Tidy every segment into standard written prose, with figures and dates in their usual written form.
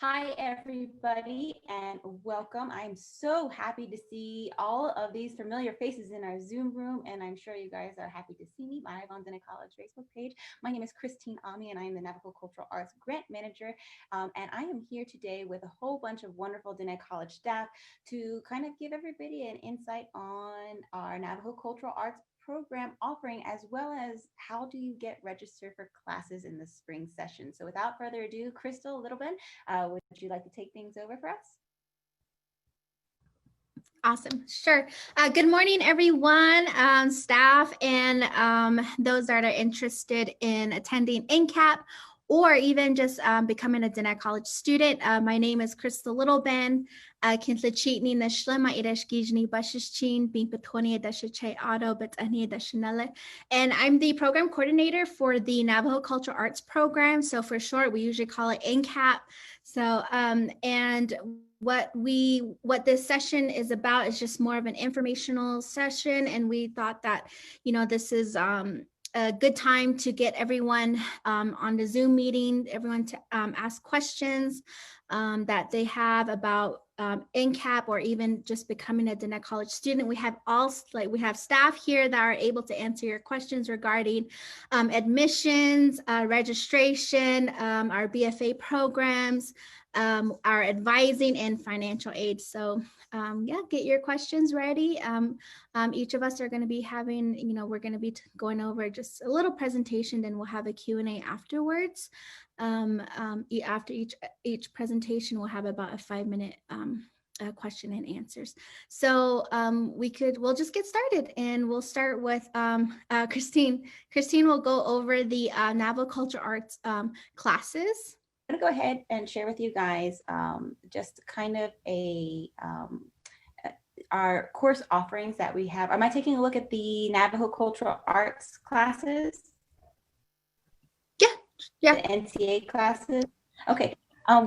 Hi, everybody, and welcome. I'm so happy to see all of these familiar faces in our Zoom room, and I'm sure you guys are happy to see me live on Diné College Facebook page. My name is Christine Ami, and I am the Navajo Cultural Arts Grant Manager, and I am here today with a whole bunch of wonderful Diné College staff to kind of give everybody an insight on our Navajo Cultural Arts program offering, as well as how do you get registered for classes in the spring session. So without further ado, Crystal, a little bit, would you like to take things over for us? Awesome. Sure. Good morning, everyone, staff, and those that are interested in attending NCAP or even just becoming a Diné College student. My name is Crystal Littleben. Kintlachitni na shlema idashkijni bashishchin bin petoni dashiche auto but ani dashinele. And I'm the program coordinator for the Navajo Cultural Arts program. So for short, we usually call it NCAP. So and what this session is about is just more of an informational session, and we thought that this is a good time to get everyone on the Zoom meeting, everyone to ask questions that they have about NCAP or even just becoming a Diné College student. We have staff here that are able to answer your questions regarding admissions, registration, our BFA programs, our advising and financial aid. So get your questions ready. Each of us are going to be having, we're going to be going over just a little presentation, then we'll have a Q&A afterwards. After each presentation, we'll have about a 5-minute question and answers. So we'll just get started, and we'll start with Christine. Christine will go over the Navajo Cultural Arts classes. I'm going to go ahead and share with you guys just kind of our course offerings that we have. Am I taking a look at the Navajo Cultural Arts classes? Yeah. The NCAP classes? Okay.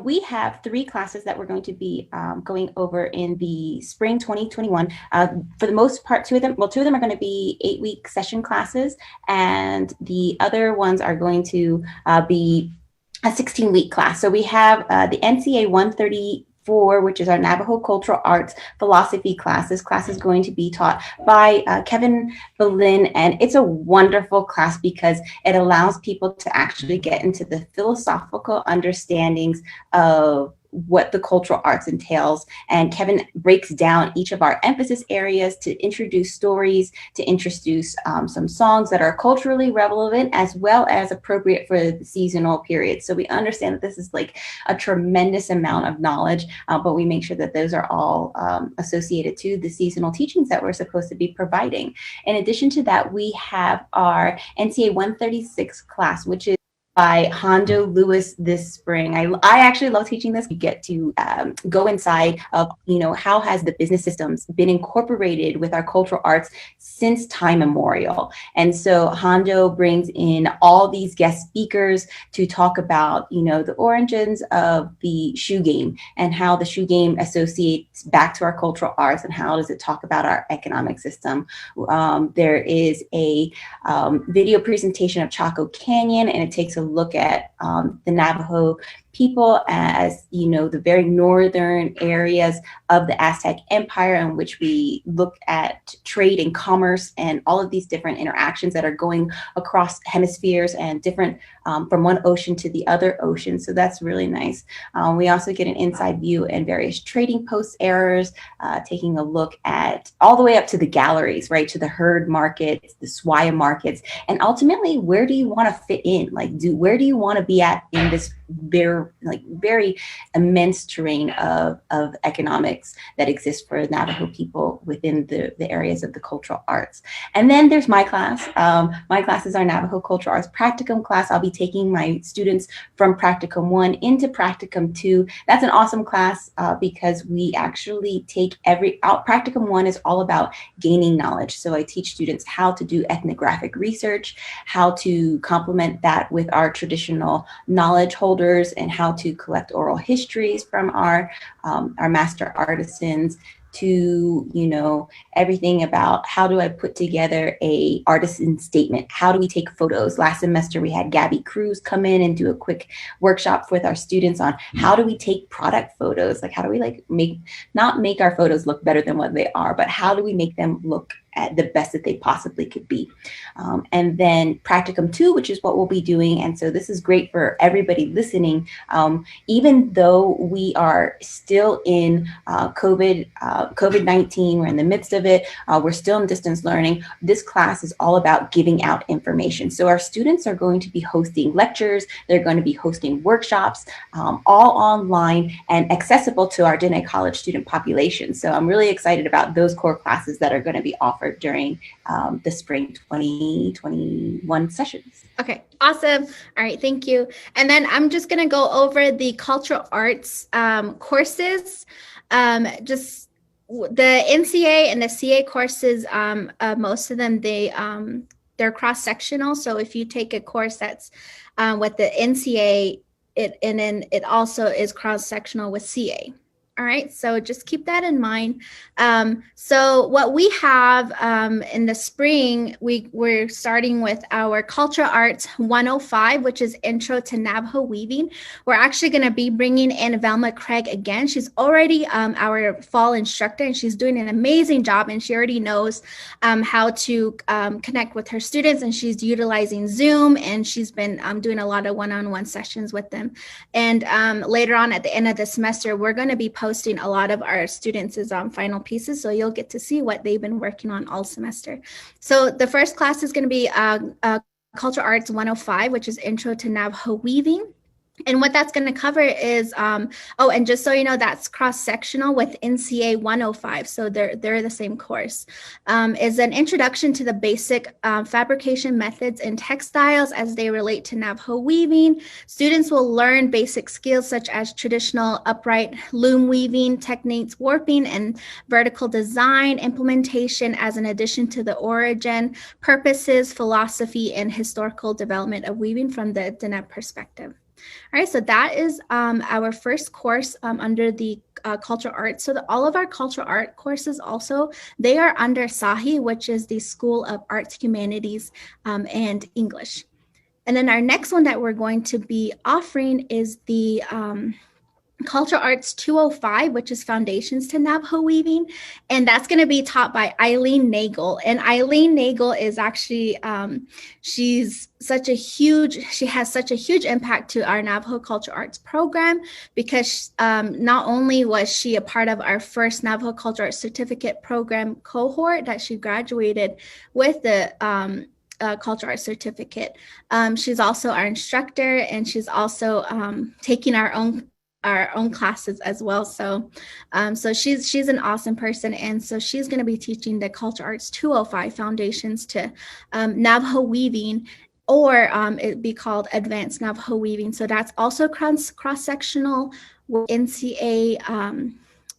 We have 3 classes that we're going to be going over in the spring 2021. For the most part, 2 of them are going to be 8-week session classes, and the other ones are going to be a 16-week class. So we have the NCA 134, which is our Navajo Cultural Arts Philosophy class. This class is going to be taught by Kevin Berlin, and it's a wonderful class because it allows people to actually get into the philosophical understandings of what the cultural arts entails. And Kevin breaks down each of our emphasis areas to introduce stories, to introduce some songs that are culturally relevant as well as appropriate for the seasonal period. So we understand that this is like a tremendous amount of knowledge, but we make sure that those are all associated to the seasonal teachings that we're supposed to be providing. In addition to that, we have our NCA 136 class, which is by Hondo Lewis this spring. I actually love teaching this. You get to go inside of, how has the business systems been incorporated with our cultural arts since time immemorial. And so Hondo brings in all these guest speakers to talk about, the origins of the shoe game and how the shoe game associates back to our cultural arts and how does it talk about our economic system. There is a video presentation of Chaco Canyon, and it takes a look at the Navajo people as, the very northern areas of the Aztec Empire, in which we look at trade and commerce and all of these different interactions that are going across hemispheres and different from one ocean to the other ocean. So that's really nice. We also get an inside view and various trading post errors, taking a look at all the way up to the galleries, right, to the herd markets, the swaya markets, and ultimately, where do you want to fit in? Where do you want to be at in this very immense terrain of economics that exists for Navajo people within the areas of the cultural arts. And then there's my class. My class is our Navajo Cultural Arts Practicum class. I'll be taking my students from Practicum 1 into Practicum 2. That's an awesome class because we actually take Practicum 1 is all about gaining knowledge. So I teach students how to do ethnographic research, how to complement that with our traditional knowledge holders, and how to collect oral histories from our master artisans, to everything about how do I put together a artisan statement, how do we take photos. Last semester we had Gabby Cruz come in and do a quick workshop with our students on how do we take product photos, how do we not make our photos look better than what they are, but how do we make them look at the best that they possibly could be. And then practicum 2, which is what we'll be doing. And so this is great for everybody listening. Even though we are still in COVID-19, we're in the midst of it, we're still in distance learning. This class is all about giving out information. So our students are going to be hosting lectures, they're going to be hosting workshops, all online and accessible to our Diné College student population. So I'm really excited about those core classes that are going to be offered during the spring 2021 sessions. Okay, awesome. All right, thank you. And then I'm just going to go over the cultural arts courses. Just the NCA and the CA courses, most of them, they're cross-sectional. So if you take a course that's with the NCA, and then it also is cross-sectional with CA. All right, so just keep that in mind. So what we have in the spring, we're starting with our Cultural Arts 105, which is Intro to Navajo Weaving. We're actually going to be bringing in Velma Craig again. She's already our fall instructor, and she's doing an amazing job, and she already knows how to connect with her students, and she's utilizing Zoom, and she's been doing a lot of one-on-one sessions with them. And later on at the end of the semester, we're going to be posting a lot of our students' final pieces, so you'll get to see what they've been working on all semester. So the first class is going to be Cultural Arts 105, which is Intro to Navajo Weaving. And what that's going to cover is, and just so you know, that's cross-sectional with NCA 105. So they're the same course. Is an introduction to the basic fabrication methods in textiles as they relate to Navajo weaving. Students will learn basic skills such as traditional upright loom weaving techniques, warping and vertical design, implementation as an addition to the origin, purposes, philosophy, and historical development of weaving from the Diné perspective. All right, so that is our first course under the cultural arts. So all of our cultural art courses also, they are under SAHE, which is the School of Arts, Humanities, and English. And then our next one that we're going to be offering is the Cultural Arts 205, which is Foundations to Navajo Weaving. And that's going to be taught by Eileen Nagel. And Eileen Nagel is actually, she has such a huge impact to our Navajo Cultural Arts program, because not only was she a part of our first Navajo Cultural Arts Certificate Program cohort that she graduated with the Cultural Arts Certificate, she's also our instructor, and she's also taking our own classes as well. So she's an awesome person. And so she's going to be teaching the Cultural Arts 205 Foundations to Navajo Weaving, or it'd be called Advanced Navajo Weaving. So that's also cross-sectional with NCA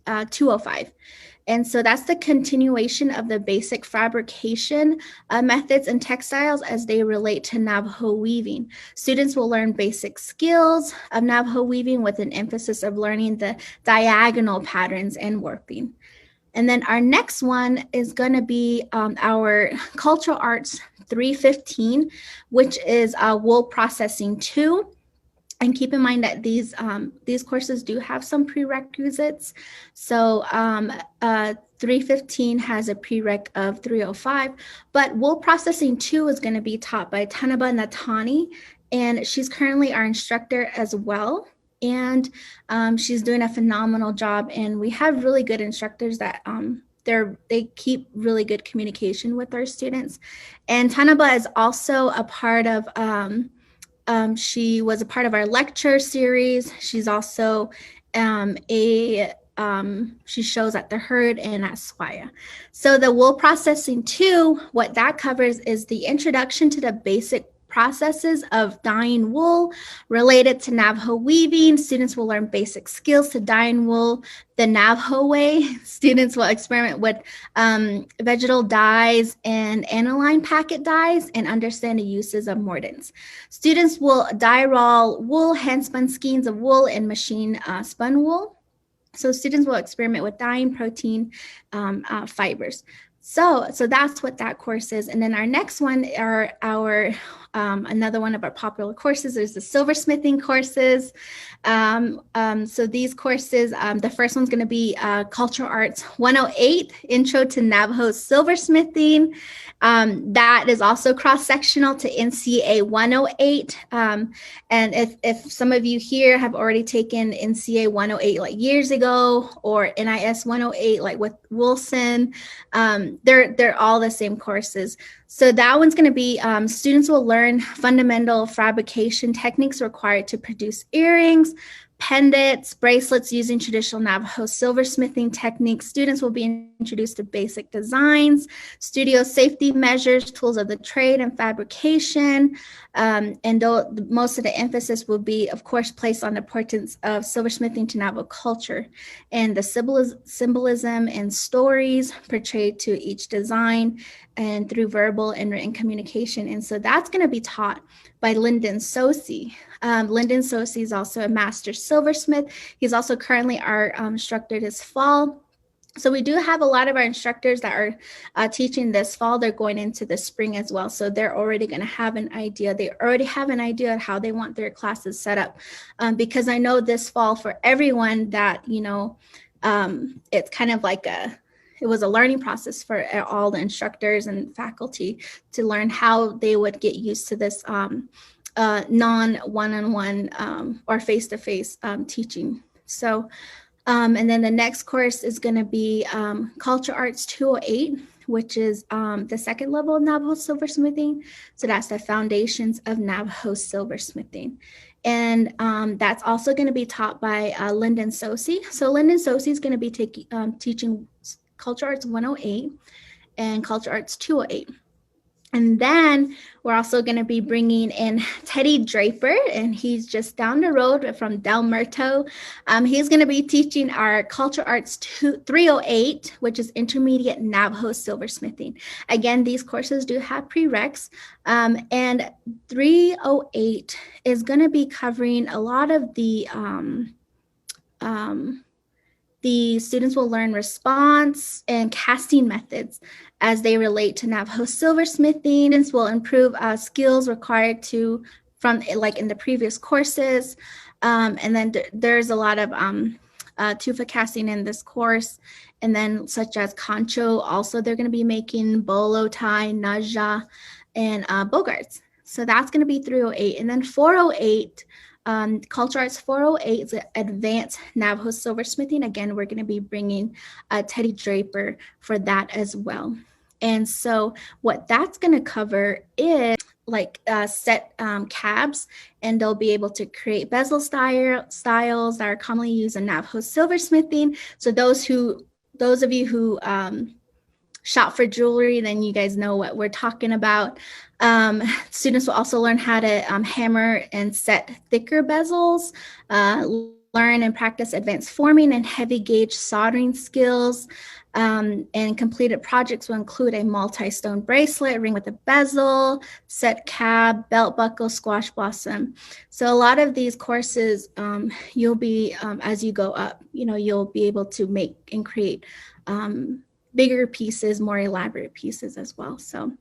205. And so that's the continuation of the basic fabrication methods and textiles as they relate to Navajo weaving. Students will learn basic skills of Navajo weaving with an emphasis of learning the diagonal patterns and warping. And then our next one is going to be our Cultural Arts 315, which is Wool Processing 2. And keep in mind that these courses do have some prerequisites. So 315 has a prereq of 305, but Wool Processing 2 is going to be taught by Tanaba Natani, and she's currently our instructor as well. And she's doing a phenomenal job, and we have really good instructors that they keep really good communication with our students. And Tanaba is also a part of she was a part of our lecture series. She's also she shows at the Herd and at Swaya. So the Wool Processing 2, what that covers is the introduction to the basic processes of dyeing wool related to Navajo weaving. Students will learn basic skills to dyeing wool the Navajo way. Students will experiment with vegetal dyes and aniline packet dyes and understand the uses of mordants. Students will dye raw wool, hand-spun skeins of wool, and machine spun wool. So students will experiment with dyeing protein fibers. So that's what that course is. And then our next one are another one of our popular courses is the silversmithing courses. So these courses, the first one's going to be Cultural Arts 108, Intro to Navajo Silversmithing. That is also cross-sectional to NCA 108. And if some of you here have already taken NCA 108 like years ago, or NIS 108 like with Wilson, they're all the same courses. So that one's going to be students will learn fundamental fabrication techniques required to produce earrings, pendants, bracelets using traditional Navajo silversmithing techniques. Students will be introduced to basic designs, studio safety measures, tools of the trade, and fabrication. And most of the emphasis will be, of course, placed on the importance of silversmithing to Navajo culture and the symbolism and stories portrayed to each design and through verbal and written communication. And so that's going to be taught by Lyndon Sosi. Lyndon Sosi is also a master silversmith. He's also currently our instructor this fall. So we do have a lot of our instructors that are teaching this fall. They're going into the spring as well. So they're already going to have an idea. They already have an idea of how they want their classes set up. Because I know this fall for everyone that, it's kind of like it was a learning process for all the instructors and faculty to learn how they would get used to this non-one-on-one or face-to-face teaching. So, and then the next course is going to be Culture Arts 208, which is the second level of Navajo silversmithing. So that's the foundations of Navajo silversmithing. And that's also going to be taught by Lyndon Sosi. So Lyndon Sosi is going to be teaching Culture Arts 108 and Culture Arts 208. And then we're also going to be bringing in Teddy Draper, and he's just down the road from Del Muerto. He's going to be teaching our Culture Arts 308, which is Intermediate Navajo Silversmithing. Again, these courses do have prereqs, and 308 is going to be covering a lot of the students will learn response and casting methods as they relate to Navajo silversmithing. Students will improve skills required from like in the previous courses. And then there's a lot of tufa casting in this course. And then such as concho, also they're going to be making bolo tie, naja, and bogarts. So that's going to be 308. And then 408, Culture Arts 408 is Advanced Navajo Silversmithing. Again, we're going to be bringing Teddy Draper for that as well. And so what that's going to cover is like set cabs, and they'll be able to create bezel styles that are commonly used in Navajo silversmithing. So those of you who shop for jewelry, then you guys know what we're talking about. Students will also learn how to hammer and set thicker bezels, learn and practice advanced forming and heavy gauge soldering skills. And completed projects will include a multi-stone bracelet, ring with a bezel, set cab, belt buckle, squash blossom. So a lot of these courses, you'll be, as you go up, you'll be able to make and create bigger pieces, more elaborate pieces as well. So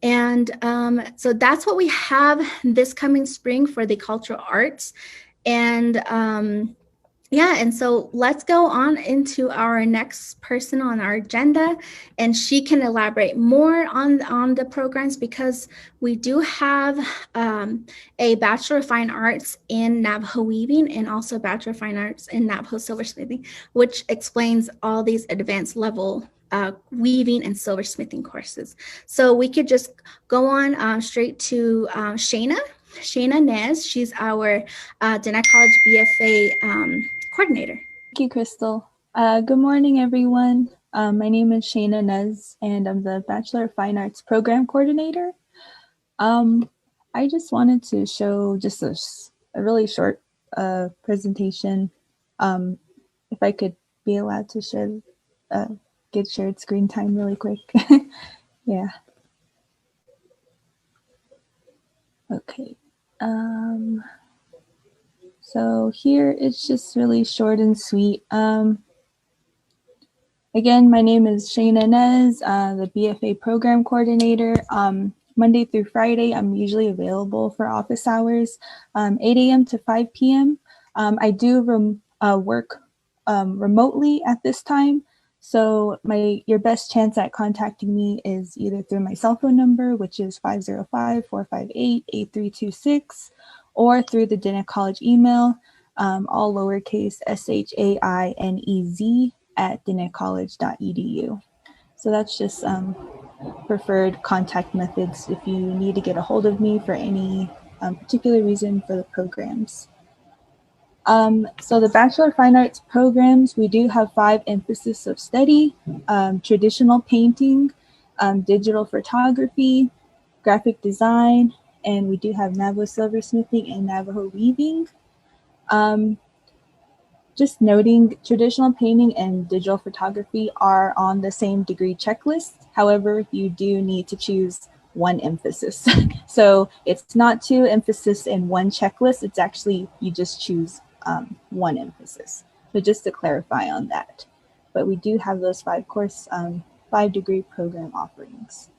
that's what we have this coming spring for the cultural arts. And and so let's go on into our next person on our agenda, and she can elaborate more on the programs, because we do have a Bachelor of Fine Arts in Navajo weaving and also Bachelor of Fine Arts in Navajo silversmithing, which explains all these advanced level weaving and silversmithing courses. So we could just go on straight to Shayna Nez. She's our Diné College BFA coordinator. Thank you, Crystal. Good morning, everyone. My name is Shayna Nez, and I'm the Bachelor of Fine Arts Program Coordinator. I just wanted to show just a really short presentation. If I could be allowed to share, get shared screen time really quick. Yeah. Okay. So here it's just really short and sweet. Again, my name is Shayna Nez, the BFA Program Coordinator. Monday through Friday, I'm usually available for office hours, 8 a.m. to 5 p.m. I do work remotely at this time, so your best chance at contacting me is either through my cell phone number, which is 505-458-8326, or through the Diné College email, all lowercase SHAINEZ@dinecollege.edu. So that's just preferred contact methods if you need to get a hold of me for any particular reason for the programs. So the Bachelor of Fine Arts programs, we do have 5 emphases of study: traditional painting, digital photography, graphic design, and we do have Navajo silversmithing and Navajo weaving. Just noting, traditional painting and digital photography are on the same degree checklist. However, you do need to choose one emphasis. So it's not 2 emphasis in one checklist. It's actually, you just choose one emphasis. So just to clarify on that. But we do have those 5 degree program offerings.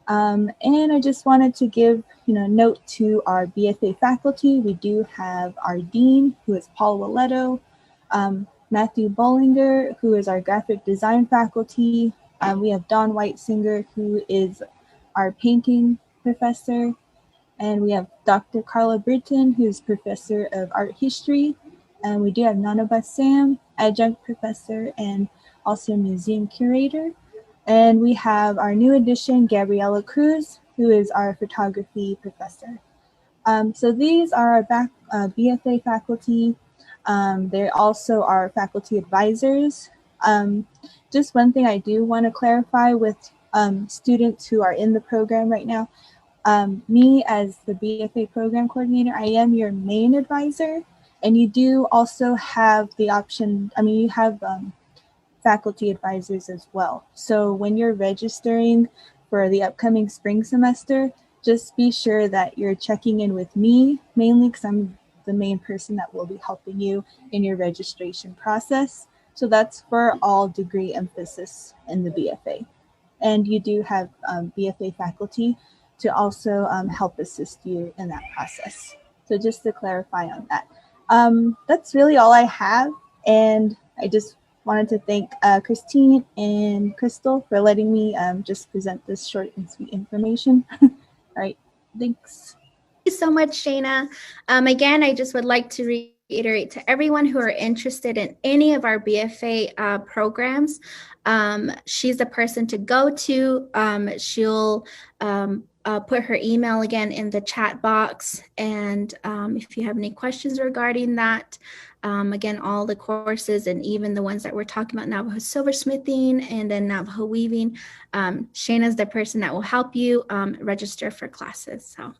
And I just wanted to give note to our BFA faculty. We do have our dean, who is Paul Walletto, Matthew Bollinger, who is our graphic design faculty. We have Don Whitesinger, who is our painting professor. And we have Dr. Carla Britton, who's professor of art history. And we do have Nanaba Sam, adjunct professor and also museum curator. And we have our new addition, Gabriela Cruz, who is our photography professor. So these are our BFA faculty. They also are faculty advisors. Just one thing I do want to clarify with students who are in the program right now. Me as the BFA program coordinator, I am your main advisor, and you do also have the option, you have faculty advisors as well. So when you're registering for the upcoming spring semester, just be sure that you're checking in with me, mainly because I'm the main person that will be helping you in your registration process. So that's for all degree emphasis in the BFA. And you do have BFA faculty to also help assist you in that process. So just to clarify on that. That's really all I have. And I just wanted to thank Christine and Crystal for letting me just present this short and sweet information. All right, thanks. Thank you so much, Shayna. Again, I just would like to reiterate to everyone who are interested in any of our BFA programs, she's the person to go to. She'll put her email again in the chat box. And if you have any questions regarding that, again, all the courses and even the ones that we're talking about, Navajo silversmithing and then Navajo weaving, Shayna's the person that will help you register for classes. So,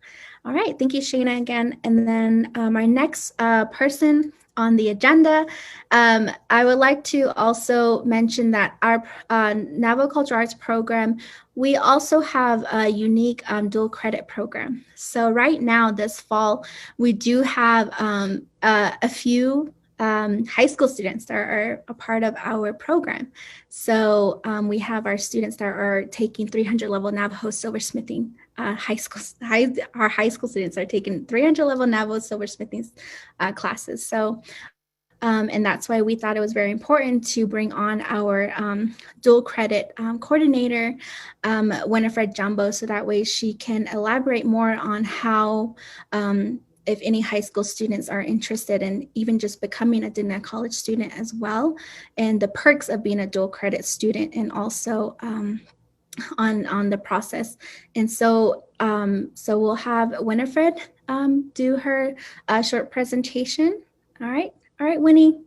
all right, thank you, Shayna, again. And then our next person on the agenda, I would like to also mention that our Navajo Cultural Arts program, we also have a unique dual credit program. So right now, this fall, we do have a few high school students that are a part of our program. So we have our students that are taking 300 level Navajo silversmithing. Our high school students are taking 300 level Navajo silversmithing classes. So and that's why we thought it was very important to bring on our dual credit coordinator, Winifred Jumbo, so that way she can elaborate more on how, if any high school students are interested in even just becoming a Diné College student as well, and the perks of being a dual credit student, and also on the process. And so, so we'll have Winifred do her short presentation. All right, Winnie.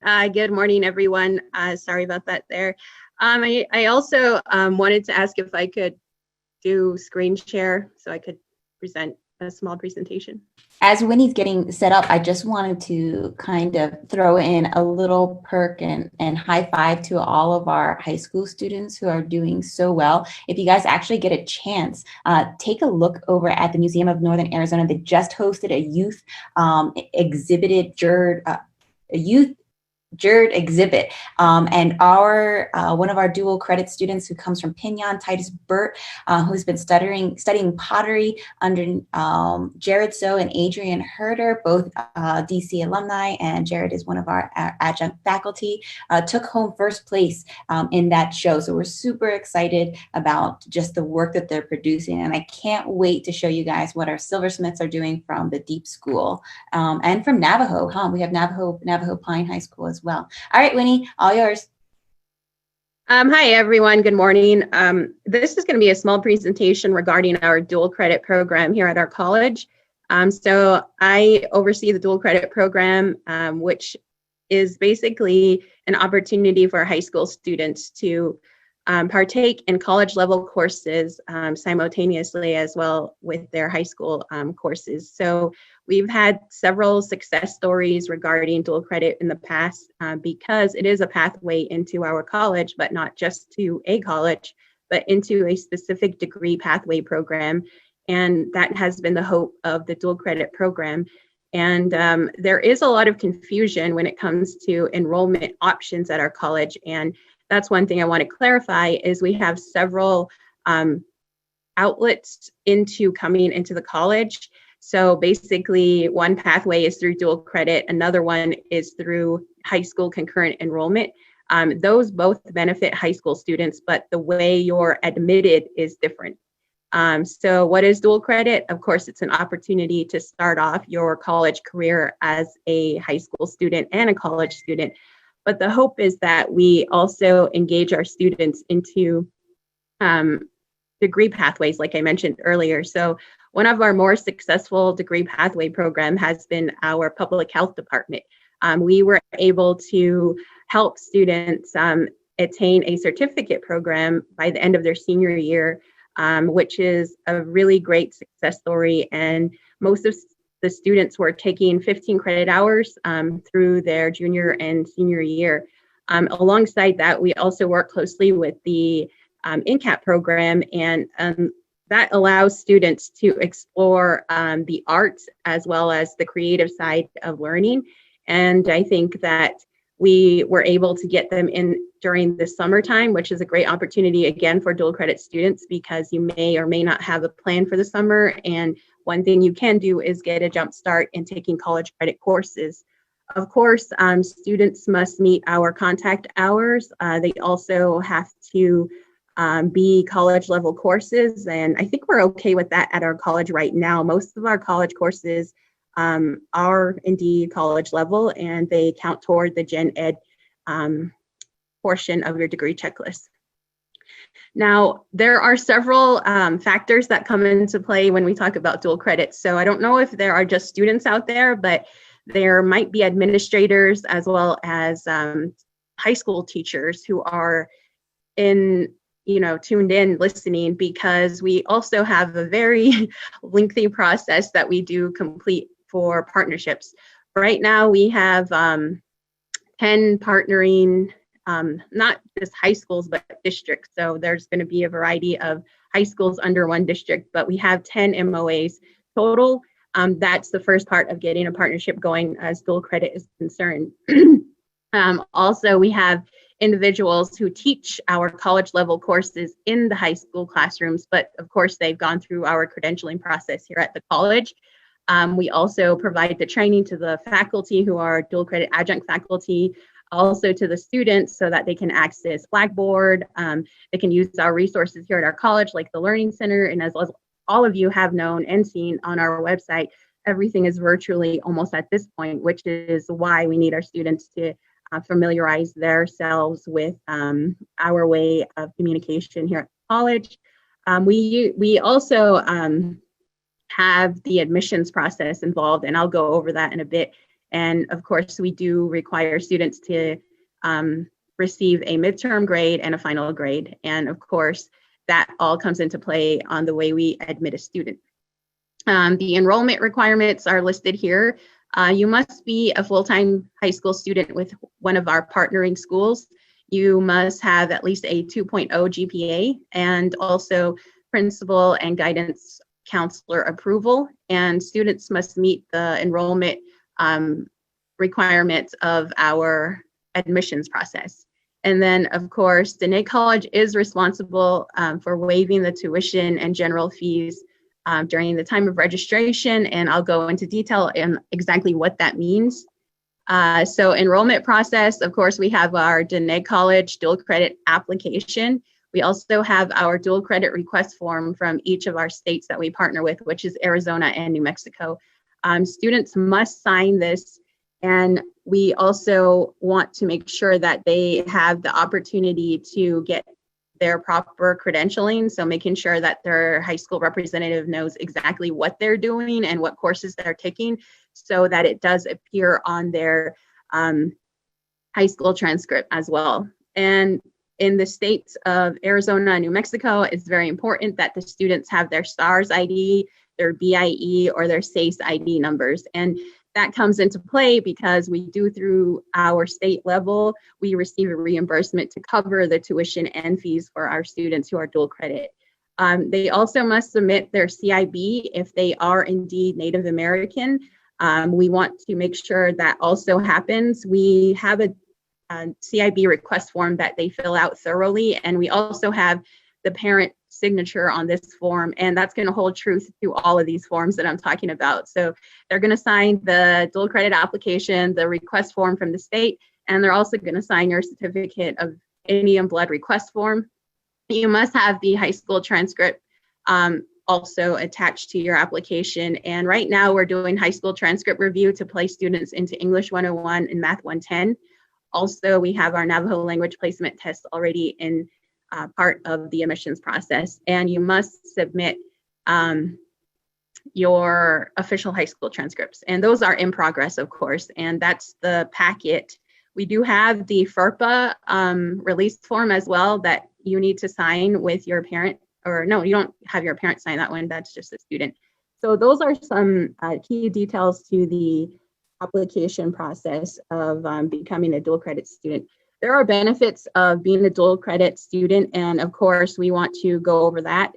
Good morning, everyone. Sorry about that there. I also wanted to ask if I could do screen share so I could present a small presentation. As Winnie's getting set up, I just wanted to kind of throw in a little perk and high five to all of our high school students who are doing so well. If you guys actually get a chance, take a look over at the Museum of Northern Arizona. They just hosted a youth Jurd exhibit, and our one of our dual credit students who comes from Pinyon, Titus Burt, who's been studying pottery under Jared So and Adrian Herder, both DC alumni, and Jared is one of our adjunct faculty, took home first place in that show. So we're super excited about just the work that they're producing, and I can't wait to show you guys what our silversmiths are doing from the Deep School and from Navajo. We have Navajo Pine High School as well. All right, Winnie, all yours. Hi, everyone. Good morning. This is going to be a small presentation regarding our dual credit program here at our college. So I oversee the dual credit program, which is basically an opportunity for high school students to partake in college level courses simultaneously as well with their high school courses. So we've had several success stories regarding dual credit in the past because it is a pathway into our college, but not just to a college, but into a specific degree pathway program. And that has been the hope of the dual credit program. And there is a lot of confusion when it comes to enrollment options at our college. And that's one thing I want to clarify is we have several outlets into coming into the college. So basically one pathway is through dual credit, another one is through high school concurrent enrollment. Those both benefit high school students, but the way you're admitted is different. So what is dual credit? Of course, it's an opportunity to start off your college career as a high school student and a college student. But the hope is that we also engage our students into degree pathways, like I mentioned earlier. So one of our more successful degree pathway program has been our public health department. We were able to help students attain a certificate program by the end of their senior year, which is a really great success story. And most of the students were taking 15 credit hours through their junior and senior year. Alongside that, we also work closely with the NCAP program, and that allows students to explore the arts as well as the creative side of learning. And I think that we were able to get them in during the summertime, which is a great opportunity, again, for dual credit students, because you may or may not have a plan for the summer. And one thing you can do is get a jump start in taking college credit courses. Of course, students must meet our contact hours. They also have to be college level courses. And I think we're okay with that at our college right now. Most of our college courses are indeed college level, and they count toward the Gen Ed portion of your degree checklist. Now, there are several factors that come into play when we talk about dual credit. So I don't know if there are just students out there, but there might be administrators as well as high school teachers who are tuned in listening, because we also have a very lengthy process that we do complete for partnerships. Right now we have 10 partnering, not just high schools, but districts. So there's going to be a variety of high schools under one district, but we have 10 MOAs total. That's the first part of getting a partnership going as dual credit is concerned. Also, we have individuals who teach our college level courses in the high school classrooms, but of course they've gone through our credentialing process here at the college. We also provide the training to the faculty who are dual credit adjunct faculty, also to the students so that they can access Blackboard. They can use our resources here at our college, like the Learning Center, and as all of you have known and seen on our website, everything is virtually almost at this point, which is why we need our students to familiarize themselves with our way of communication here at college. We also have the admissions process involved, and I'll go over that in a bit. And of course, we do require students to receive a midterm grade and a final grade. And of course, that all comes into play on the way we admit a student. The enrollment requirements are listed here. You must be a full-time high school student with one of our partnering schools. You must have at least a 2.0 GPA and also principal and guidance counselor approval. And students must meet the enrollment requirements of our admissions process. And then, of course, Diné College is responsible for waiving the tuition and general fees during the time of registration, and I'll go into detail in exactly what that means. So enrollment process, of course, we have our Diné College dual credit application. We also have our dual credit request form from each of our states that we partner with, which is Arizona and New Mexico. Students must sign this, and we also want to make sure that they have the opportunity to get their proper credentialing. So making sure that their high school representative knows exactly what they're doing and what courses they're taking so that it does appear on their high school transcript as well. And in the states of Arizona and New Mexico, it's very important that the students have their STARS ID, their BIE, or their SAHE ID numbers. And that comes into play because we do, through our state level, we receive a reimbursement to cover the tuition and fees for our students who are dual credit. They also must submit their CIB if they are indeed Native American. We want to make sure that also happens. We have a CIB request form that they fill out thoroughly, and we also have the parent signature on this form, and that's going to hold truth to all of these forms that I'm talking about. So they're going to sign the dual credit application, the request form from the state, and they're also going to sign your certificate of Indian blood request form. You must have the high school transcript also attached to your application. And right now we're doing high school transcript review to place students into English 101 and Math 110. Also, we have our Navajo language placement test already in part of the admissions process, and you must submit your official high school transcripts, and those are in progress, of course, and that's the packet. We do have the FERPA release form as well that you need to sign with your parent, or no, you don't have your parent sign that one, that's just a student. So those are some key details to the application process of becoming a dual credit student. There are benefits of being a dual credit student, and of course, we want to go over that.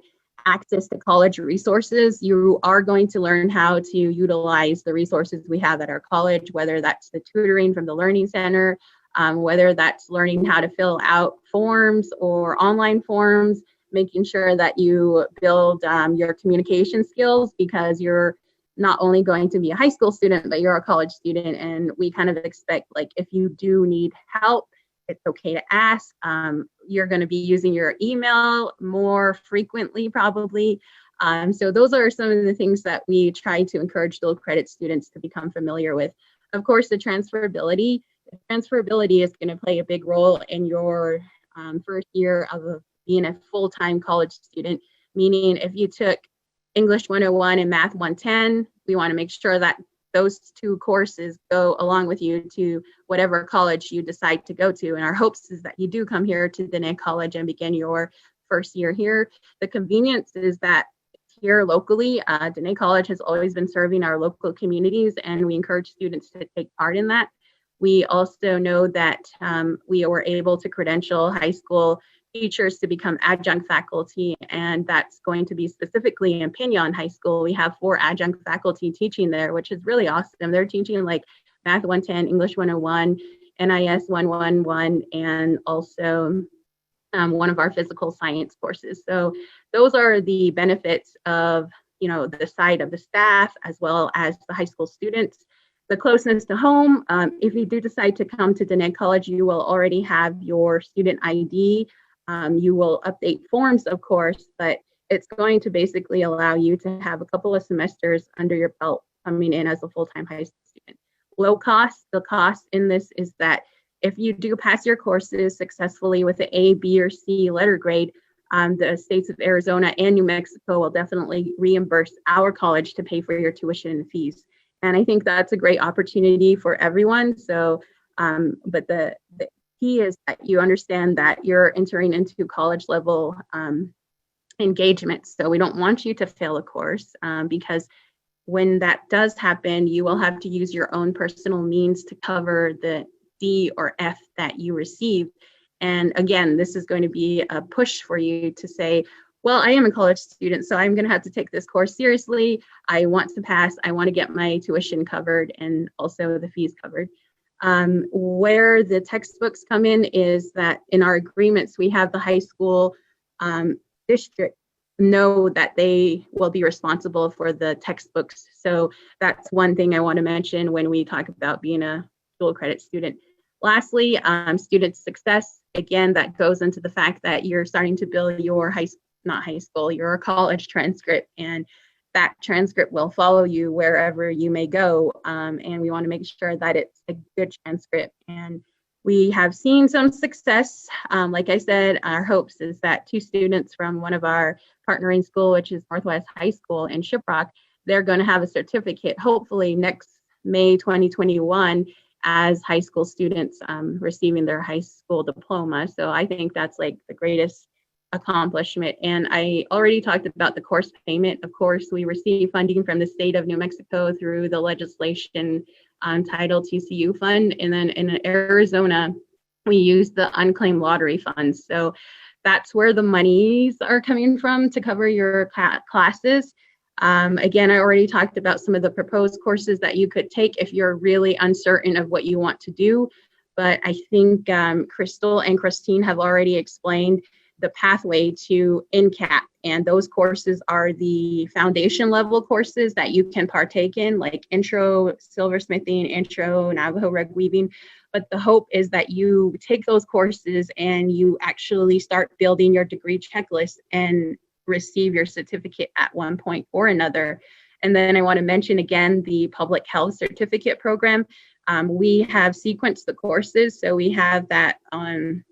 Access to college resources. You are going to learn how to utilize the resources we have at our college, whether that's the tutoring from the Learning Center, whether that's learning how to fill out forms or online forms, making sure that you build your communication skills, because you're not only going to be a high school student, but you're a college student, and we kind of expect, like, if you do need help, it's okay to ask. You're going to be using your email more frequently, probably. So those are some of the things that we try to encourage dual credit students to become familiar with. Of course, the transferability. Transferability is going to play a big role in your first year of being a full-time college student, meaning if you took English 101 and Math 110, we want to make sure that those two courses go along with you to whatever college you decide to go to. And our hopes is that you do come here to Diné College and begin your first year here. The convenience is that here locally, Diné College has always been serving our local communities, and we encourage students to take part in that. We also know that we were able to credential high school teachers to become adjunct faculty, and that's going to be specifically in Pinyon High School. We have 4 adjunct faculty teaching there, which is really awesome. They're teaching like Math 110, English 101, NIS 111, and also one of our physical science courses. So those are the benefits of, you know, the side of the staff as well as the high school students. The closeness to home. If you do decide to come to Diné College, you will already have your student ID. You will update forms, of course, but it's going to basically allow you to have a couple of semesters under your belt coming in as a full-time high school student. Low cost. The cost in this is that if you do pass your courses successfully with an A, B, or C letter grade, the states of Arizona and New Mexico will definitely reimburse our college to pay for your tuition and fees. And I think that's a great opportunity for everyone. So, but the key is that you understand that you're entering into college level engagement. So we don't want you to fail a course because when that does happen, you will have to use your own personal means to cover the D or F that you received. And again, this is going to be a push for you to say, well, I am a college student, so I'm going to have to take this course seriously. I want to pass. I want to get my tuition covered and also the fees covered. Where the textbooks come in is that in our agreements, we have the high school district know that they will be responsible for the textbooks. So that's one thing I want to mention when we talk about being a dual credit student. Lastly, student success. Again, that goes into the fact that you're starting to build your your college transcript, and that transcript will follow you wherever you may go. And we want to make sure that it's a good transcript. And we have seen some success. Like I said, our hopes is that 2 students from one of our partnering school, which is Northwest High School in Shiprock, they're going to have a certificate, hopefully next May 2021, as high school students receiving their high school diploma. So I think that's like the greatest accomplishment. And I already talked about the course payment. Of course, we receive funding from the state of New Mexico through the legislation Untitled TCU fund. And then in Arizona, we use the unclaimed lottery funds. So that's where the monies are coming from to cover your classes. Again, I already talked about some of the proposed courses that you could take if you're really uncertain of what you want to do. But I think Crystal and Christine have already explained the pathway to NCAP. And those courses are the foundation level courses that you can partake in, like intro silversmithing, intro Navajo rug weaving. But the hope is that you take those courses and you actually start building your degree checklist and receive your certificate at one point or another. And then I want to mention again the public health certificate program. We have sequenced the courses. So we have that on,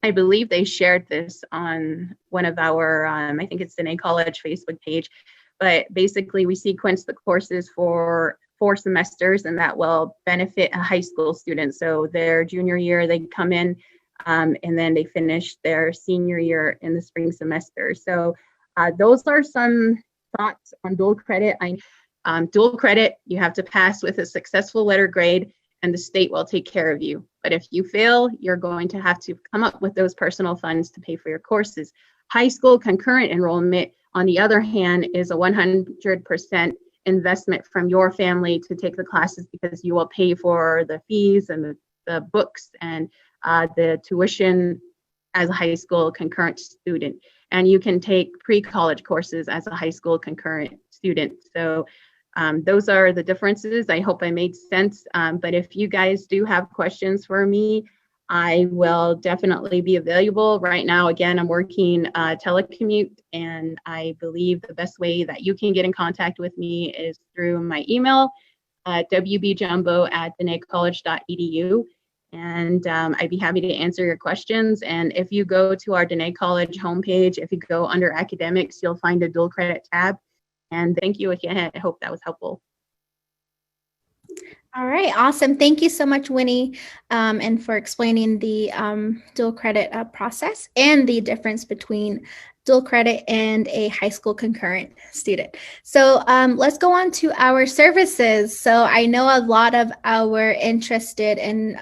I believe they shared this on one of our, I think it's the Diné College Facebook page, but basically we sequence the courses for 4 semesters, and that will benefit a high school student. So their junior year, they come in and then they finish their senior year in the spring semester. So those are some thoughts on dual credit. Dual credit, you have to pass with a successful letter grade, and the state will take care of you. But if you fail, you're going to have to come up with those personal funds to pay for your courses. High school concurrent enrollment, on the other hand, is a 100% investment from your family to take the classes, because you will pay for the fees and the books and the tuition as a high school concurrent student. And you can take pre-college courses as a high school concurrent student. So those are the differences. I hope I made sense. But if you guys do have questions for me, I will definitely be available. Right now, again, I'm working telecommute, and I believe the best way that you can get in contact with me is through my email, wbjumbo@dinecollege.edu. And I'd be happy to answer your questions. And if you go to our Diné College homepage, if you go under academics, you'll find a dual credit tab. And thank you again. I hope that was helpful. All right, awesome. Thank you so much, Winnie, and for explaining the dual credit process and the difference between dual credit and a high school concurrent student. So let's go on to our services. So I know a lot of our interested in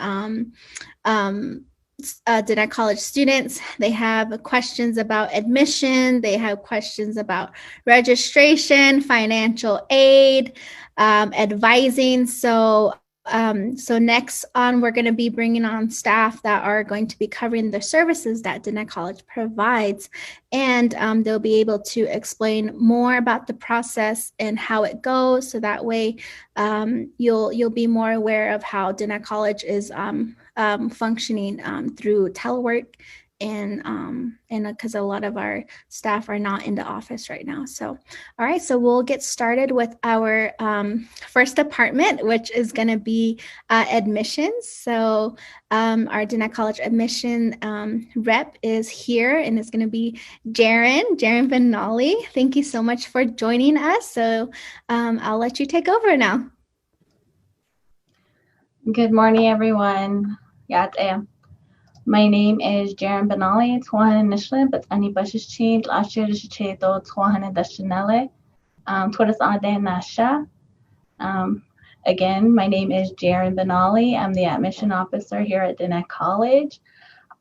Diné College students, they have questions about admission, they have questions about registration, financial aid, advising. So next on, we're going to be bringing on staff that are going to be covering the services that Diné College provides, and they'll be able to explain more about the process and how it goes. So that way, you'll be more aware of how Diné College is functioning through telework, and because a lot of our staff are not in the office right now. So, all right, so we'll get started with our first department, which is going to be admissions. So our Diné College admission rep is here, and it's going to be Jaren Benali. Thank you so much for joining us. So I'll let you take over now. Good morning, everyone. Yeah, 誒，我哋今日咧就會講下咧，我哋Diné College嘅admission嘅process。咁咧，我哋咧就會有3個 part 嘅。咁第一個咧就係我哋嘅 admission 啦。咁第二個咧就係我哋嘅 registration 啦。咁第三個咧就係我哋嘅 financial aid 啦。咁第四個咧就係我哋嘅advising 啦。咁第五個咧就係我哋嘅 My name is Jaren Benali, Twahan Nishla, but Ani Bashichin, Lashir Cheto, Twahan Dashanele, Twitter Ade Nasha. Again, my name is Jaren Benali. I'm the admission officer here at Diné College.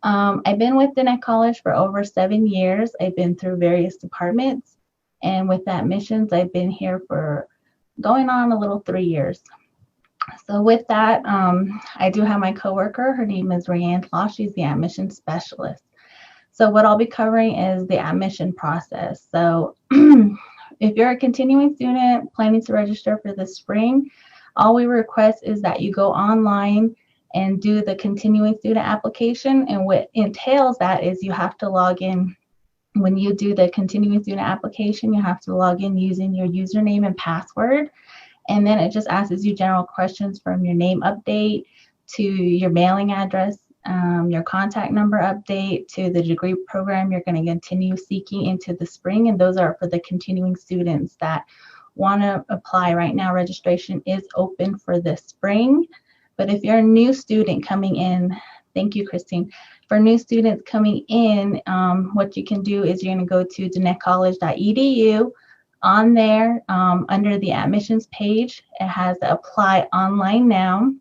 I've been with Diné College for over 7 years. I've been through various departments, and with admissions, I've been here for going on a little 3 years. So with that, I do have my coworker. Her name is Rayanne Law. She's the admission specialist. So what I'll be covering is the admission process. So if you're a continuing student planning to register for the spring, all we request is that you go online and do the continuing student application. And what entails that is you have to log in. When you do the continuing student application, you have to log in using your username and password. And then it just asks you general questions from your name update to your mailing address, your contact number update to the degree program you're going to continue seeking into the spring. And those are for the continuing students that want to apply right now. Registration is open for this spring. But if you're a new student coming in, thank you, Christine. For new students coming in, what you can do is you're going to go to dinecollege.edu. On there, under the admissions page, it has the apply online now.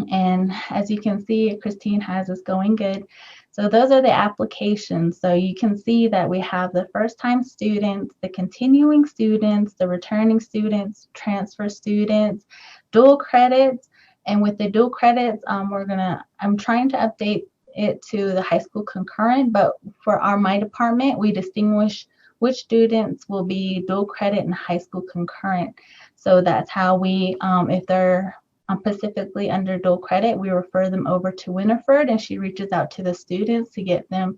And as you can see, Christine has us going good. So those are the applications. So you can see that we have the first-time students, the continuing students, the returning students, transfer students, dual credits. And with the dual credits, I'm trying to update it to the high school concurrent, but for my department, we distinguish which students will be dual credit and high school concurrent. So that's how we, if they're specifically under dual credit, we refer them over to Winifred, and she reaches out to the students to get them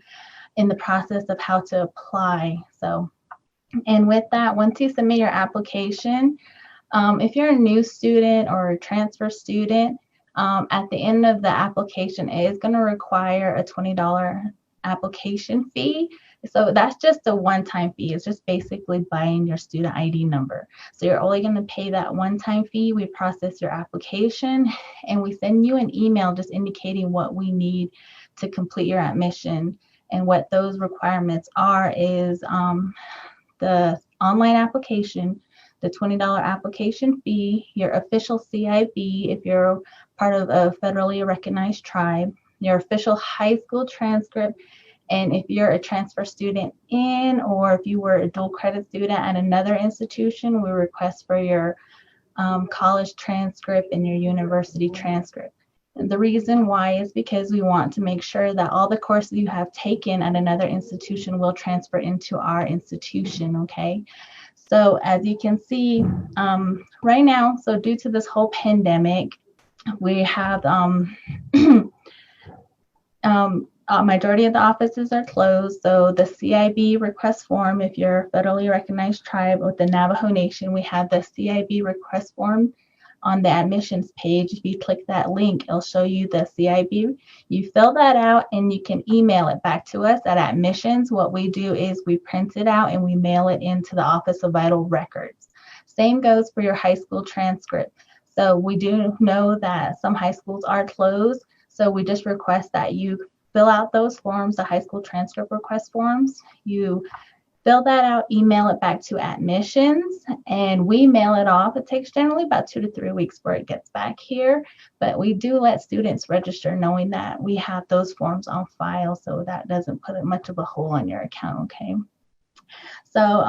in the process of how to apply. So, and with that, once you submit your application, if you're a new student or a transfer student, at the end of the application, it is going to require a $20 application fee. So that's just a one-time fee. It's just basically buying your student ID number. So you're only going to pay that one-time fee. We process your application and we send you an email just indicating what we need to complete your admission. And what those requirements are is the online application, the $20 application fee, your official CIB if you're part of a federally recognized tribe, your official high school transcript, and if you're a transfer student in, or if you were a dual credit student at another institution, we request for your college transcript and your university transcript. And the reason why is because we want to make sure that all the courses you have taken at another institution will transfer into our institution, okay? So as you can see, right now, so due to this whole pandemic, we have majority of the offices are closed. So the CIB request form, if you're a federally recognized tribe with the Navajo Nation, we have the CIB request form on the admissions page. If you click that link, it'll show you the CIB. You fill that out and you can email it back to us at admissions. What we do is we print it out and we mail it into the Office of Vital Records. Same goes for your high school transcript. So we do know that some high schools are closed. So we just request that you fill out those forms, the high school transcript request forms. You fill that out, email it back to admissions, and we mail it off. It takes generally about 2 to 3 weeks before it gets back here, but we do let students register knowing that we have those forms on file, so that doesn't put much of a hole on your account, okay? So,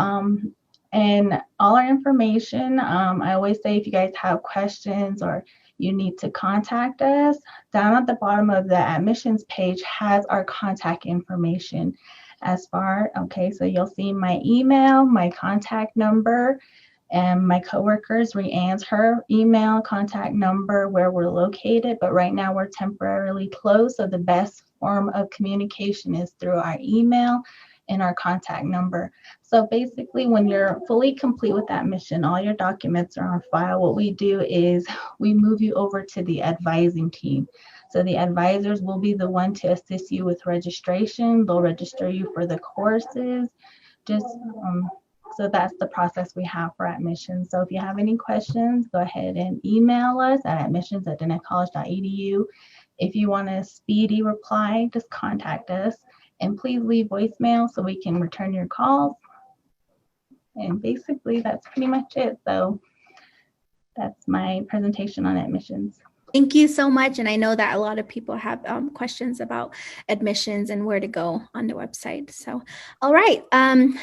and all our information, I always say if you guys have questions or you need to contact us, down at the bottom of the admissions page has our contact information as far, okay, so you'll see my email, my contact number, and my coworkers, Rianne's her email, contact number, where we're located, but right now we're temporarily closed, so the best form of communication is through our email and our contact number. So basically, when you're fully complete with that mission, all your documents are on file. What we do is we move you over to the advising team. So the advisors will be the one to assist you with registration. They'll register you for the courses. So that's the process we have for admissions. So if you have any questions, go ahead and email us at admissions@dinecollege.edu. If you want a speedy reply, just contact us, and please leave voicemail so we can return your calls. And basically that's pretty much it. So that's my presentation on admissions. Thank you so much. And I know that a lot of people have questions about admissions and where to go on the website. So, all right. And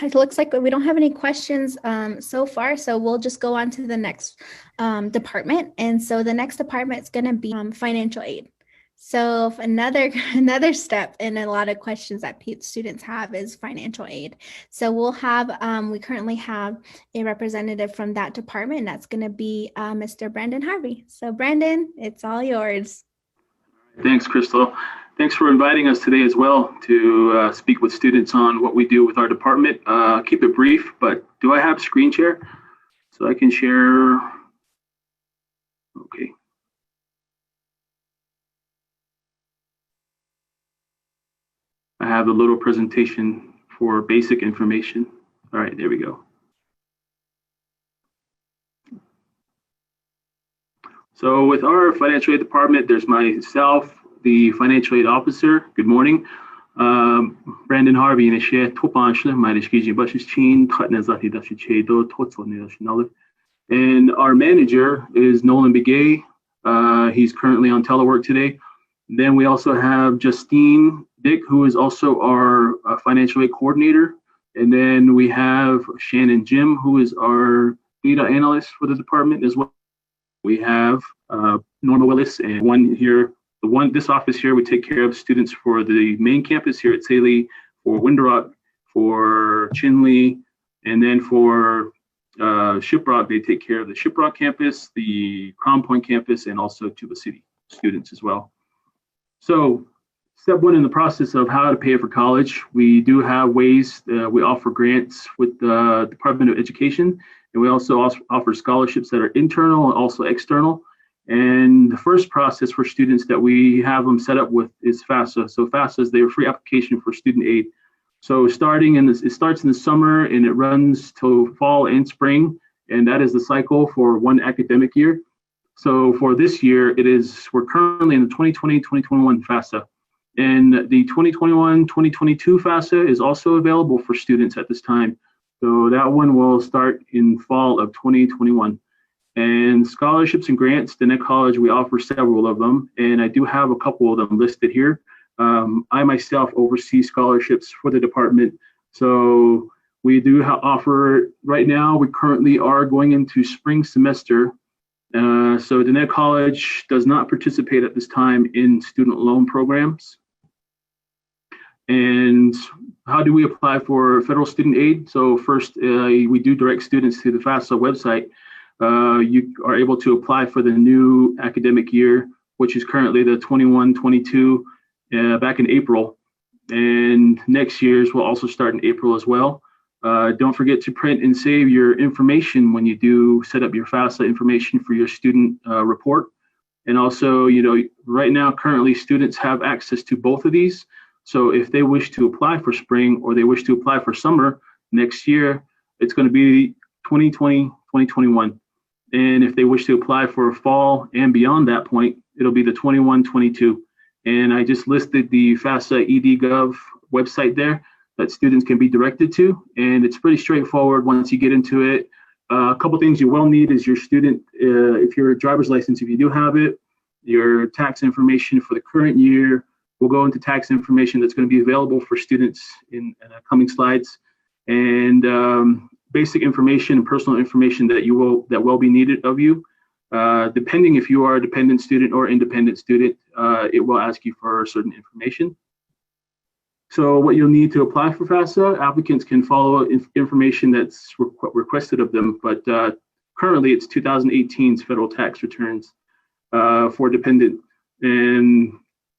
it looks like we don't have any questions so far. So we'll just go on to the next department. And so the next department is going to be financial aid. So another step in a lot of questions that students have is financial aid. So we'll have, we currently have a representative from that department. And that's going to be Mr. Brandon Harvey. So Brandon, it's all yours. Thanks, Crystal. Thanks for inviting us today as well to speak with students on what we do with our department. Keep it brief, but do I have screen share so I can share? Okay. I have a little presentation for basic information. All right, there we go. So with our financial aid department, there's myself, the financial aid officer. Good morning. Brandon Harvey. And our manager is Nolan Begay. He's currently on telework today. Then we also have Justine Dick, who is also our financial aid coordinator. And then we have Shannon Jim, who is our data analyst for the department as well. We have Norma Willis, and this office here, we take care of students for the main campus here at SAHE, for Window for Chinle, and then for Shiprock, they take care of the Shiprock campus, the Crown Point campus, and also Tuba City students as well. So step one in the process of how to pay for college, we do have ways. We offer grants with the Department of Education, and we also offer scholarships that are internal and also external. And the first process for students that we have them set up with is FAFSA. So FAFSA is their free application for student aid. So it starts in the summer and it runs till fall and spring, and that is the cycle for one academic year. So for this year, we're currently in the 2020-2021 FAFSA. And the 2021-2022 FAFSA is also available for students at this time. So that one will start in fall of 2021. And scholarships and grants, Diné College, we offer several of them. And I do have a couple of them listed here. I myself oversee scholarships for the department. So we do offer, right now, we currently are going into spring semester. So Diné College does not participate at this time in student loan programs. And how do we apply for federal student aid? So first, we do direct students to the FAFSA website. You are able to apply for the new academic year, which is currently the 21-22 back in April. And next year's will also start in April as well. Don't forget to print and save your information when you do set up your FAFSA information for your student report. And also, right now, currently students have access to both of these. So if they wish to apply for spring or they wish to apply for summer next year, it's going to be 2020, 2021. And if they wish to apply for fall and beyond that point, it'll be the 21-22. And I just listed the FAFSA ED.gov website there that students can be directed to. And it's pretty straightforward once you get into it. A couple things you will need is your student, if your driver's license, if you do have it, your tax information for the current year. We'll go into tax information that's going to be available for students in coming slides, and basic information and personal information that will be needed of you. Depending if you are a dependent student or independent student, it will ask you for certain information. So what you'll need to apply for FAFSA, applicants can follow information that's requested of them, but currently it's 2018's federal tax returns for dependent. And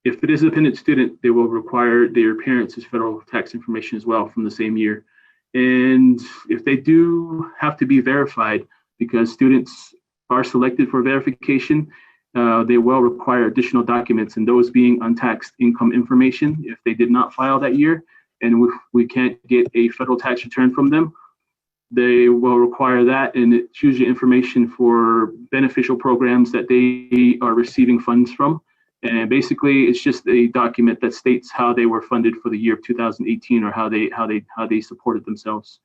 if it is a dependent student, they will require their parents' federal tax information as well from the same year. And if they do have to be verified, because students are selected for verification, they will require additional documents, and those being untaxed income information if they did not file that year, and we can't get a federal tax return from them. They will require that, and it's usually information for beneficial programs that they are receiving funds from. And basically, it's just a document that states how they were funded for the year of 2018 or how they supported themselves.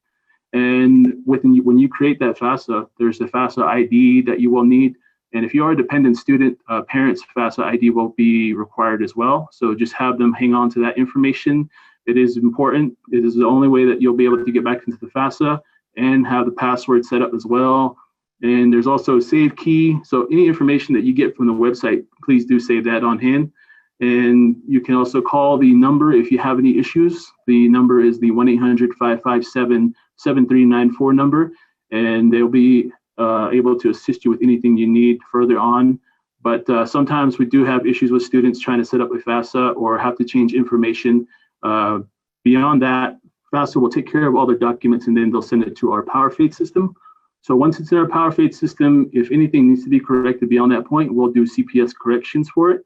And when you create that FAFSA, there's the FAFSA ID that you will need. And if you are a dependent student, parents' FAFSA ID will be required as well. So just have them hang on to that information. It is important. It is the only way that you'll be able to get back into the FAFSA and have the password set up as well. And there's also a save key. So any information that you get from the website, please do save that on hand. And you can also call the number if you have any issues. The number is the 1-800-557-7394 number, and they'll be able to assist you with anything you need further on. But sometimes we do have issues with students trying to set up a FAFSA or have to change information. Beyond that, FAFSA will take care of all their documents, and then they'll send it to our PowerFaith system. So once it's in our PowerFaith system, if anything needs to be corrected beyond that point, we'll do CPS corrections for it.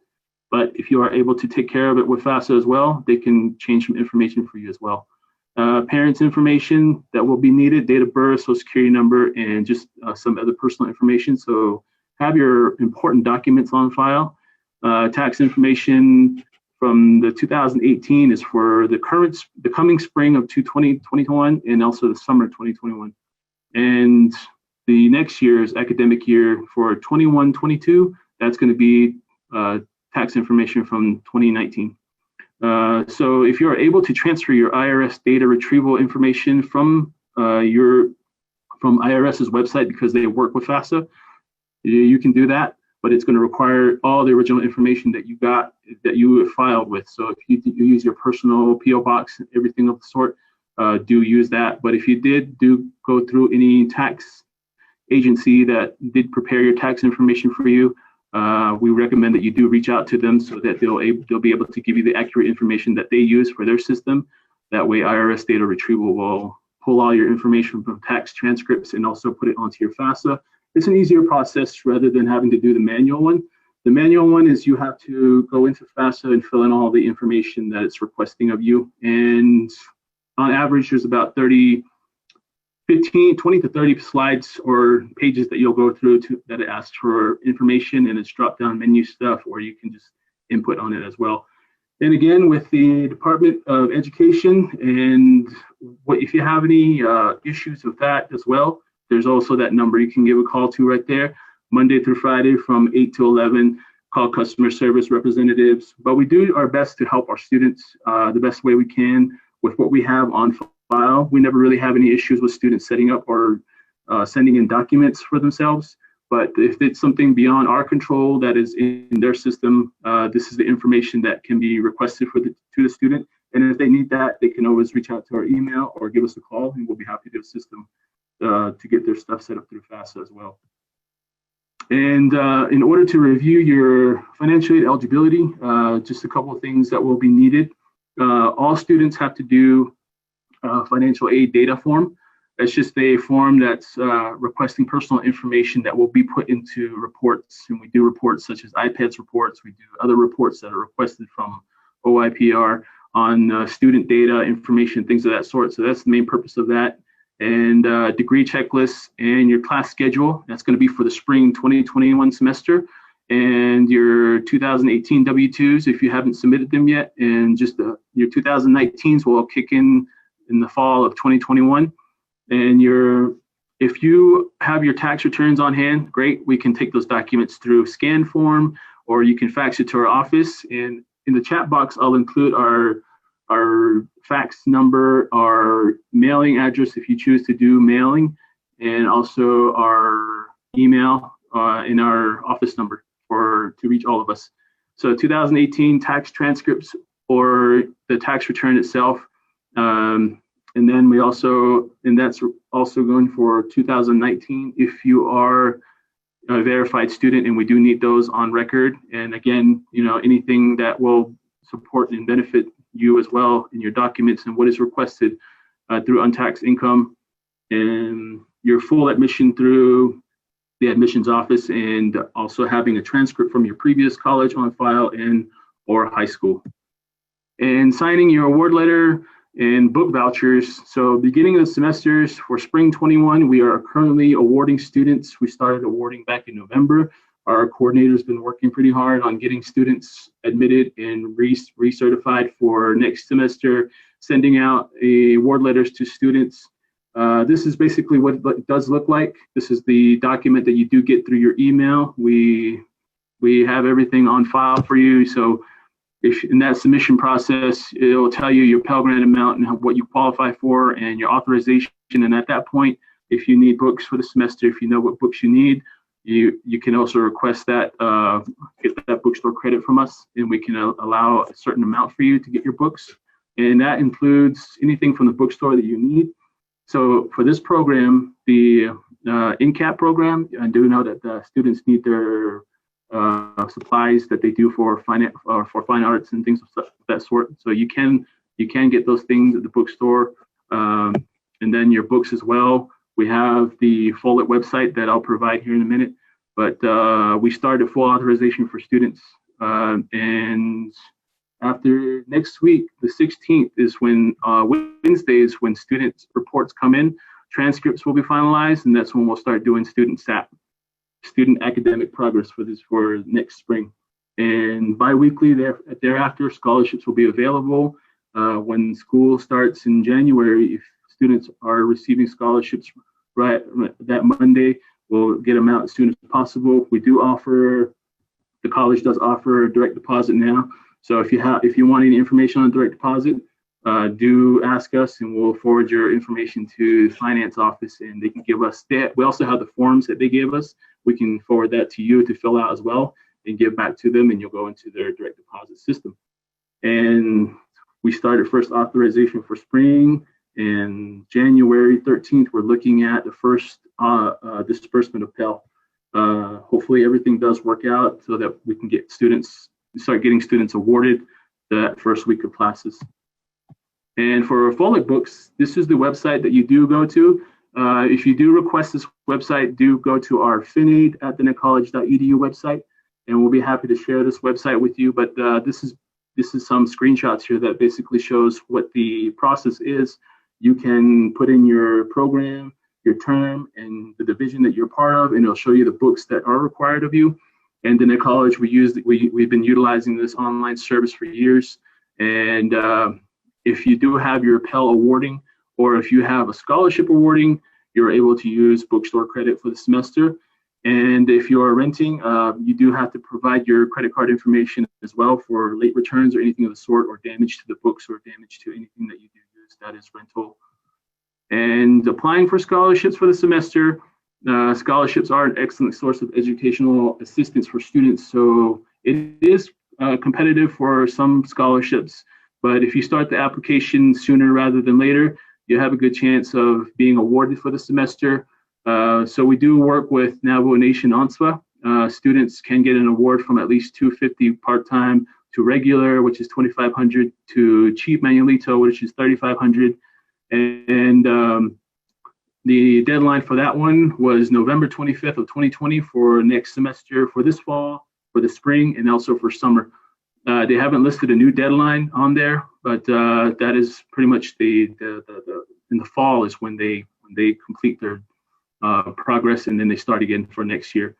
But if you are able to take care of it with FAFSA as well, they can change some information for you as well. Parents' information that will be needed, date of birth, social security number, and just some other personal information. So have your important documents on file. Tax information from the 2018 is for the coming spring of 2021 and also the summer 2021. And the next year's academic year for 21-22, that's going to be tax information from 2019. So if you're able to transfer your IRS data retrieval information from IRS's website because they work with FAFSA, you can do that, but it's going to require all the original information that you filed with. So if you use your personal PO box, everything of the sort, do use that. But if you do go through any tax agency that did prepare your tax information for you, we recommend that you do reach out to them so that they'll be able to give you the accurate information that they use for their system. That way IRS data retrieval will pull all your information from tax transcripts and also put it onto your FAFSA. It's an easier process rather than having to do the manual one. The manual one is you have to go into FAFSA and fill in all the information that it's requesting of you. And on average, there's about 20 to 30 slides or pages that you'll go through that it asks for information, and it's drop-down menu stuff, or you can just input on it as well. And again, with the Department of Education, and if you have any issues with that as well, there's also that number you can give a call to right there, Monday through Friday from 8 to 11, call customer service representatives. But we do our best to help our students the best way we can with what we have on file. We never really have any issues with students setting up or sending in documents for themselves. But if it's something beyond our control that is in their system, this is the information that can be requested to the student. And if they need that, they can always reach out to our email or give us a call, and we'll be happy to assist them to get their stuff set up through FAFSA as well. And in order to review your financial aid eligibility, just a couple of things that will be needed. All students have to do a financial aid data form. It's just a form that's requesting personal information that will be put into reports. And we do reports such as IPEDS reports. We do other reports that are requested from OIPR on student data, information, things of that sort. So that's the main purpose of that. And degree checklists and your class schedule. That's going to be for the spring 2021 semester. And your 2018 W-2s, if you haven't submitted them yet. And just your 2019s will kick in the fall of 2021. And if you have your tax returns on hand, great. We can take those documents through scan form, or you can fax it to our office. And in the chat box, I'll include our fax number, our mailing address if you choose to do mailing, and also our email and our office number to reach all of us. So 2018 tax transcripts or the tax return itself. And then that's also going for 2019 if you are a verified student, and we do need those on record. And again, anything that will support and benefit you as well in your documents and what is requested through untaxed income, and your full admission through the admissions office, and also having a transcript from your previous college on file or high school. And signing your award letter and book vouchers. So beginning of the semesters for spring 21, we are currently awarding students. We started awarding back in November, Our coordinator's been working pretty hard on getting students admitted and recertified for next semester, sending out award letters to students. This is basically what it does look like. This is the document that you do get through your email. We have everything on file for you. So if in that submission process, it'll tell you your Pell Grant amount and what you qualify for and your authorization. And at that point, if you need books for the semester, if you know what books you need, you can also request that, get that bookstore credit from us, and we can allow a certain amount for you to get your books. And that includes anything from the bookstore that you need. So for this program, the NCAP program, I do know that the students need their supplies that they do for fine arts and things of that sort. So you can get those things at the bookstore, and then your books as well. We have the Follett website that I'll provide here in a minute, but we started full authorization for students, and after next week, the 16th is when Wednesday is when students reports come in, transcripts will be finalized, and that's when we'll start doing student SAP, student academic progress for next spring. And bi-weekly thereafter, scholarships will be available. When school starts in January, if students are receiving scholarships right that Monday, we'll get them out as soon as possible. We do offer, the college does offer direct deposit now. So if you want any information on direct deposit, do ask us and we'll forward your information to the finance office and they can give us that. We also have the forms that they gave us. We can forward that to you to fill out as well and give back to them, and you'll go into their direct deposit system. And we started first authorization for spring, and January 13th, we're looking at the first disbursement of Pell. Hopefully everything does work out so that we can start getting students awarded that first week of classes. And for Follett books, this is the website that you do go to. If you do request this website, do go to our finaid@dinecollege.edu website, and we'll be happy to share this website with you. But this is some screenshots here that basically shows what the process is. You can put in your program, your term, and the division that you're part of, and it'll show you the books that are required of you. And Diné College, we've been utilizing this online service for years. And if you do have your Pell awarding, or if you have a scholarship awarding, you're able to use bookstore credit for the semester. And if you are renting, you do have to provide your credit card information as well for late returns or anything of the sort, or damage to the books or damage to anything that you do use that is rental. And applying for scholarships for the semester, scholarships are an excellent source of educational assistance for students. So it is competitive for some scholarships, but if you start the application sooner rather than later, you have a good chance of being awarded for the semester. So we do work with Navajo Nation ONSWA. Students can get an award from at least $250 part-time to regular, which is $2,500, to Chief Manuelito, which is $3,500. And the deadline for that one was November 25th of 2020 for next semester, for this fall, for the spring, and also for summer. They haven't listed a new deadline on there, but that is pretty much in the fall is when they complete their progress, and then they start again for next year.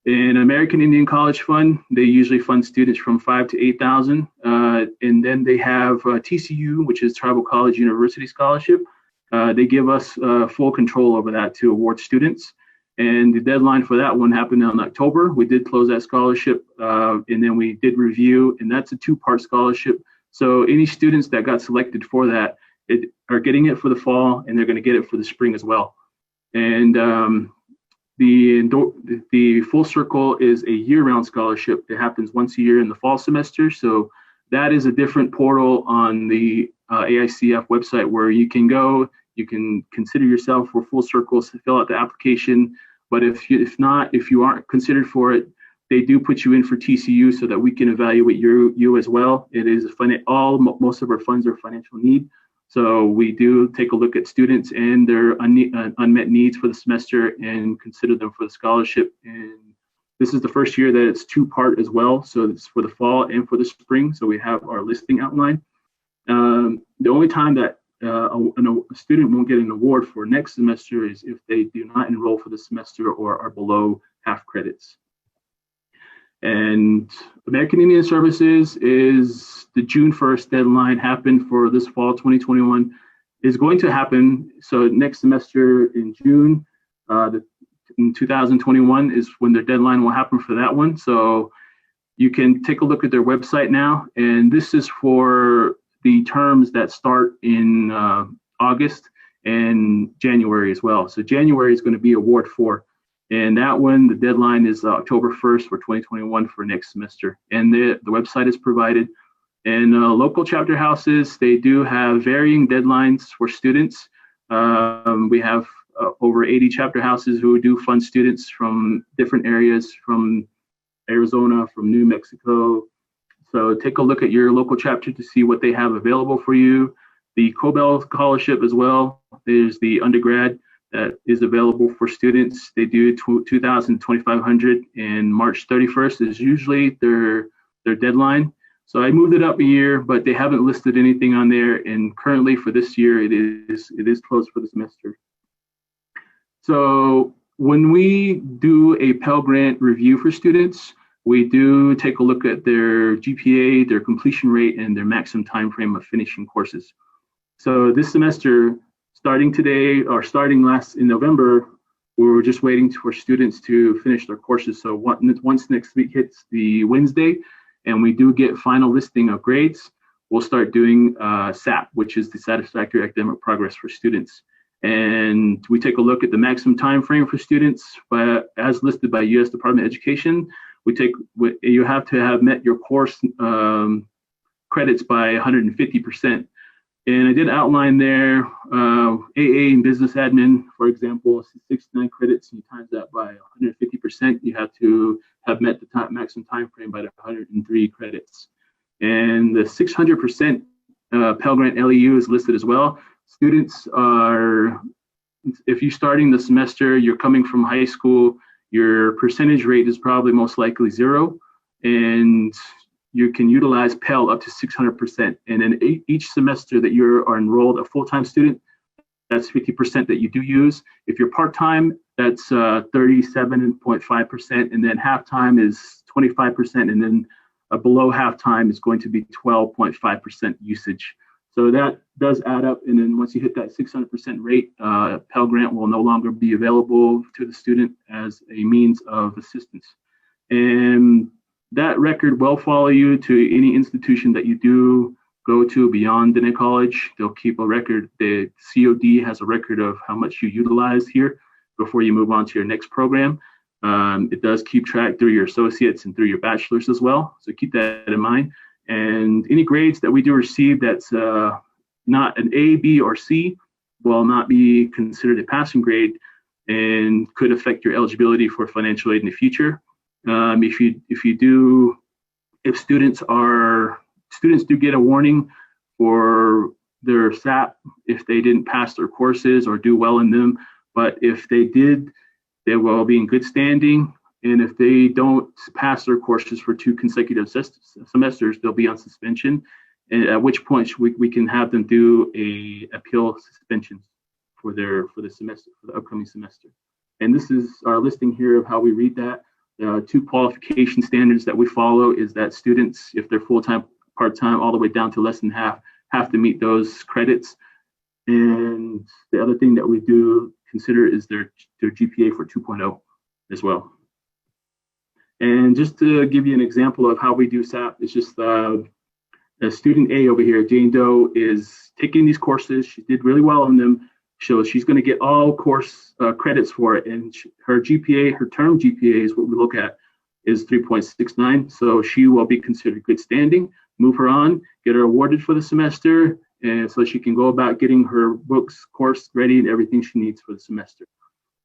In American Indian College Fund, they usually fund students from 5,000 to 8,000, and then they have TCU, which is Tribal College University Scholarship. They give us full control over that to award students. And the deadline for that one happened in October. We did close that scholarship, and then we did review, and that's a two-part scholarship. So any students that got selected for that are getting it for the fall, and they're going to get it for the spring as well. And the Full Circle is a year-round scholarship that happens once a year in the fall semester. So that is a different portal on the AICF website where you can go, you can consider yourself for Full Circles to fill out the application. But if you aren't considered for it, they do put you in for TCU so that we can evaluate you as well. It is most of our funds are financial need. So we do take a look at students and their unmet needs for the semester and consider them for the scholarship. And this is the first year that it's two-part as well. So it's for the fall and for the spring. So we have our listing outline. The only time that a student won't get an award for next semester is if they do not enroll for the semester or are below half credits. And American Indian Services is the June 1st deadline happened for this fall 2021 is going to happen. So next semester in June, in 2021 is when their deadline will happen for that one. So you can take a look at their website now. And this is for the terms that start in August and January as well. So January is going to be award 4. And that one, the deadline is October 1st for 2021 for next semester. And the website is provided. And local chapter houses, they do have varying deadlines for students. We have over 80 chapter houses who do fund students from different areas, from Arizona, from New Mexico. So take a look at your local chapter to see what they have available for you. The Cobell Scholarship as well. There's the undergrad that is available for students. They do 2,000, 2,500, and March 31st is usually their deadline. So I moved it up a year, but they haven't listed anything on there. And currently for this year, it is closed for the semester. So when we do a Pell Grant review for students, we do take a look at their GPA, their completion rate, and their maximum time frame of finishing courses. So this semester, starting today or starting in November, we were just waiting for students to finish their courses. So once next week hits the Wednesday and we do get final listing of grades, we'll start doing SAP, which is the Satisfactory Academic Progress for students. And we take a look at the maximum time frame for students, but as listed by U.S. Department of Education, you have to have met your course credits by 150%. And I did outline there, AA and business admin, for example, 69 credits, and you times that by 150%, you have to have met the maximum time frame by the 103 credits. And the 600% Pell Grant LEU is listed as well. Students are, if you're starting the semester, you're coming from high school, your percentage rate is probably most likely 0. And you can utilize Pell up to 600%. And then each semester that you are enrolled a full-time student, that's 50% that you do use. If you're part-time, that's 37.5%. And then half-time is 25%. And then below half-time is going to be 12.5% usage. So that does add up. And then once you hit that 600% rate, Pell Grant will no longer be available to the student as a means of assistance. And that record will follow you to any institution that you do go to beyond Diné College. They'll keep a record. The COD has a record of how much you utilized here before you move on to your next program. It does keep track through your associates and through your bachelors as well. So keep that in mind. And any grades that we do receive that's not an A, B, or C will not be considered a passing grade and could affect your eligibility for financial aid in the future. If students do get a warning for their SAP if they didn't pass their courses or do well in them, but if they did, they will be in good standing. And if they don't pass their courses for 2 consecutive semesters, they'll be on suspension. And at which point we can have them do a appeal suspension for the upcoming semester. And this is our listing here of how we read that. 2 qualification standards that we follow is that students, if they're full-time, part-time, all the way down to less than half, have to meet those credits. And the other thing that we do consider is their GPA for 2.0 as well. And just to give you an example of how we do SAP, it's just student A over here, Jane Doe, is taking these courses. She did really well on them. So she's going to get all course credits for it. And her GPA, her term GPA is what we look at, is 3.69. So she will be considered good standing. Move her on, get her awarded for the semester, and so she can go about getting her books, course ready, and everything she needs for the semester.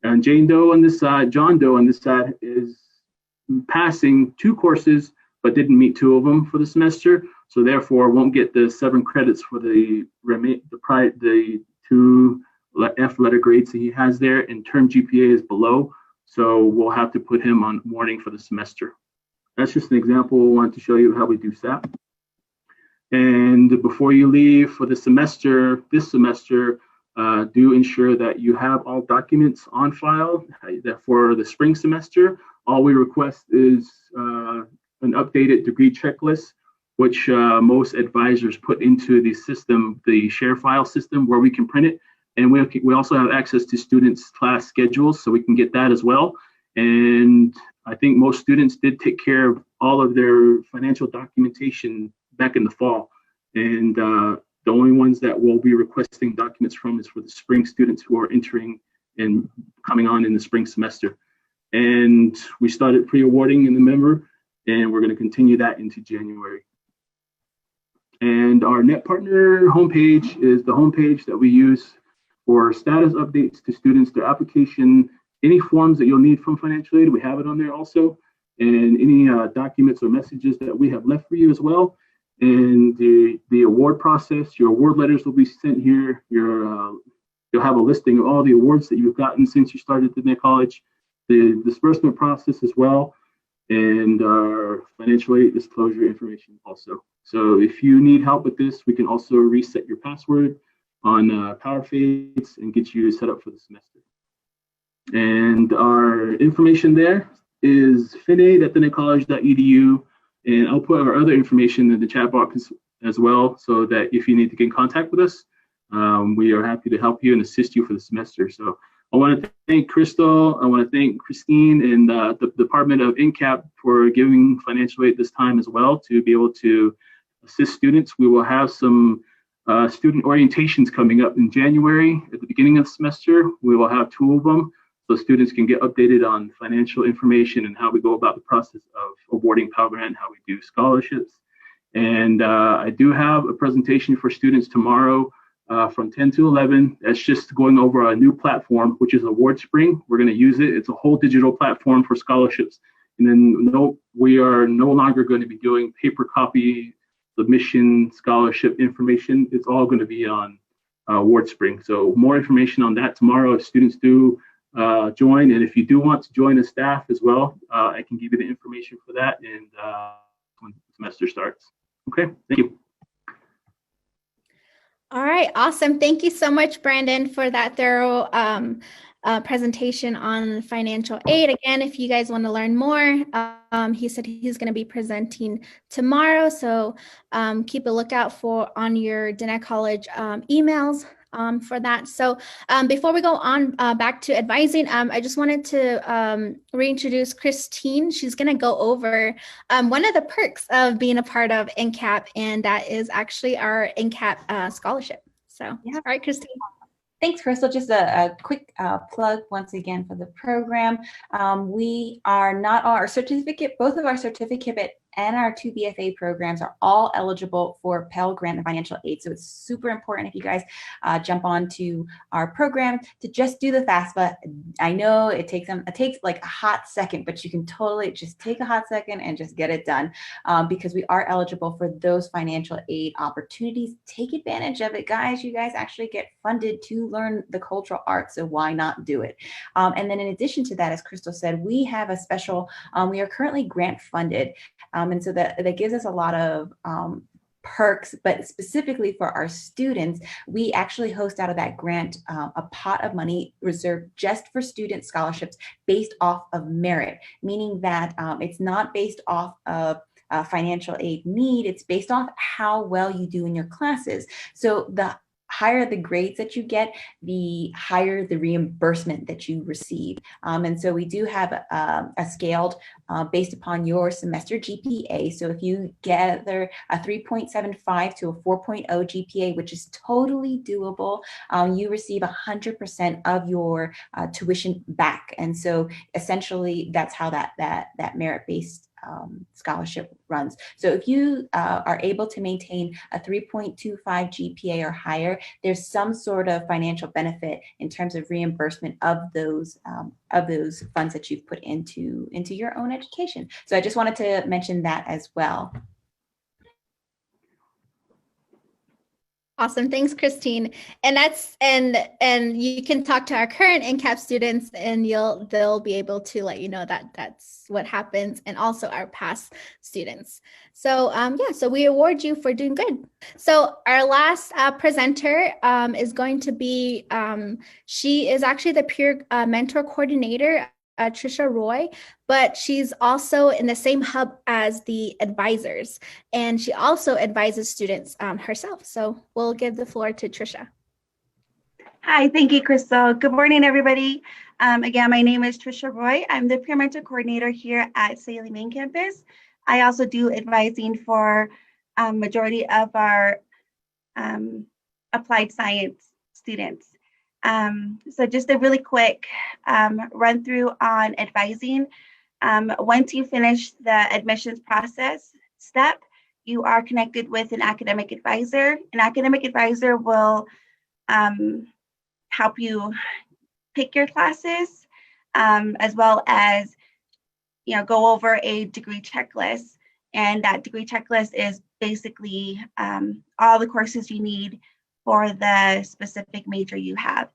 And Jane Doe on this side, John Doe on this side is passing 2 courses, but didn't meet 2 of them for the semester. So therefore won't get the 7 credits for the 2 F letter grades that he has there, and term GPA is below. So we'll have to put him on warning for the semester. That's just an example. I wanted to show you how we do SAP. And before you leave for the semester, this semester, do ensure that you have all documents on file that for the spring semester. All we request is an updated degree checklist, which most advisors put into the system, the share file system, where we can print it. And we also have access to students' class schedules, so we can get that as well. And I think most students did take care of all of their financial documentation back in the fall. And the only ones that we'll be requesting documents from is for the spring students who are entering and coming on in the spring semester. And we started pre-awarding in November, and we're going to continue that into January. And our Net Partner homepage is the homepage that we use for status updates to students, their application, any forms that you'll need from financial aid, we have it on there also, and any documents or messages that we have left for you as well. And the award process, your award letters will be sent here. You'll have a listing of all the awards that you've gotten since you started Diné College, the disbursement process as well, and our financial aid disclosure information also. So if you need help with this, we can also reset your password on PowerFades and get you set up for the semester. And our information there is finaid@dinecollege.edu. And I'll put our other information in the chat box as well, so that if you need to get in contact with us, we are happy to help you and assist you for the semester. So I want to thank Crystal, I want to thank Christine and the Department of NCAP for giving financial aid this time as well to be able to assist students. We will have some student orientations coming up in January at the beginning of the semester. We will have 2 of them, so students can get updated on financial information and how we go about the process of awarding Pell Grant, how we do scholarships. And I do have a presentation for students tomorrow from 10 to 11. That's just going over a new platform, which is Award Spring. We're going to use it. It's a whole digital platform for scholarships. And then we are no longer going to be doing paper copy submission scholarship information. It's all going to be on Award Spring. So more information on that tomorrow if students do join. And if you do want to join as staff as well, I can give you the information for that and when the semester starts. Okay, thank you. All right, awesome. Thank you so much, Brandon, for that thorough presentation on financial aid. Again, if you guys want to learn more, he said he's going to be presenting tomorrow. So keep a lookout on your Diné College emails for that. So before we go on back to advising, I just wanted to reintroduce Christine. She's going to go over one of the perks of being a part of NCAP, and that is actually our NCAP scholarship. So, yeah. All right, Christine. Thanks, Crystal. Just a quick plug once again for the program. We are not our certificate, both of our certificate and our 2 BFA programs are all eligible for Pell Grant and financial aid. So it's super important if you guys jump on to our program to just do the FAFSA. I know it takes like a hot second, but you can totally just take a hot second and just get it done because we are eligible for those financial aid opportunities. Take advantage of it, guys. You guys actually get funded to learn the cultural arts, so why not do it? And then in addition to that, as Crystal said, we have a special, we are currently grant funded. And so that gives us a lot of perks, but specifically for our students, we actually host out of that grant a pot of money reserved just for student scholarships based off of merit, meaning that it's not based off of financial aid need, it's based off how well you do in your classes. So the higher the grades that you get, the higher the reimbursement that you receive. And so we do have a scaled based upon your semester GPA. So if you gather a 3.75 to a 4.0 GPA, which is totally doable, you receive 100% of your tuition back. And so essentially that's how that merit-based scholarship runs. So if you are able to maintain a 3.25 GPA or higher, there's some sort of financial benefit in terms of reimbursement of those funds that you've put into your own education. So I just wanted to mention that as well. Awesome. Thanks, Christine. And you can talk to our current NCAP students and they'll be able to let you know that that's what happens, and also our past students. So so we award you for doing good. So our last presenter is going to be, she is actually the peer mentor coordinator, Trisha Roy, but she's also in the same hub as the advisors, and she also advises students herself. So we'll give the floor to Trisha. Hi, thank you, Crystal. Good morning, everybody. Again, my name is Trisha Roy. I'm the peer mentor coordinator here at SAHE main campus. I also do advising for majority of our applied science students. So just a really quick run through on advising. Once you finish the admissions process step, you are connected with an academic advisor. An academic advisor will help you pick your classes, as well as go over a degree checklist. And that degree checklist is basically all the courses you need for the specific major you have.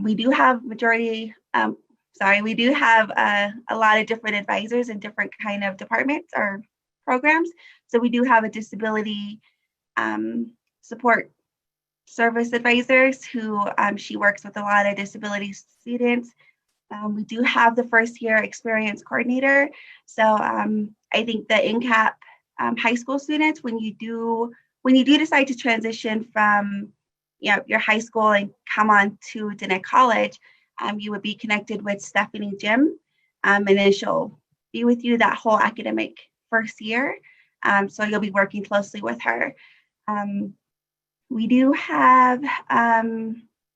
We do have we do have a lot of different advisors in different kind of departments or programs. So we do have a disability support service advisors who she works with a lot of disability students. We do have the first year experience coordinator. So I think the NCAP high school students, when you do decide to transition from your high school and come on to Diné College, you would be connected with Stephanie Jim, and then she'll be with you that whole academic first year. So you'll be working closely with her. We do have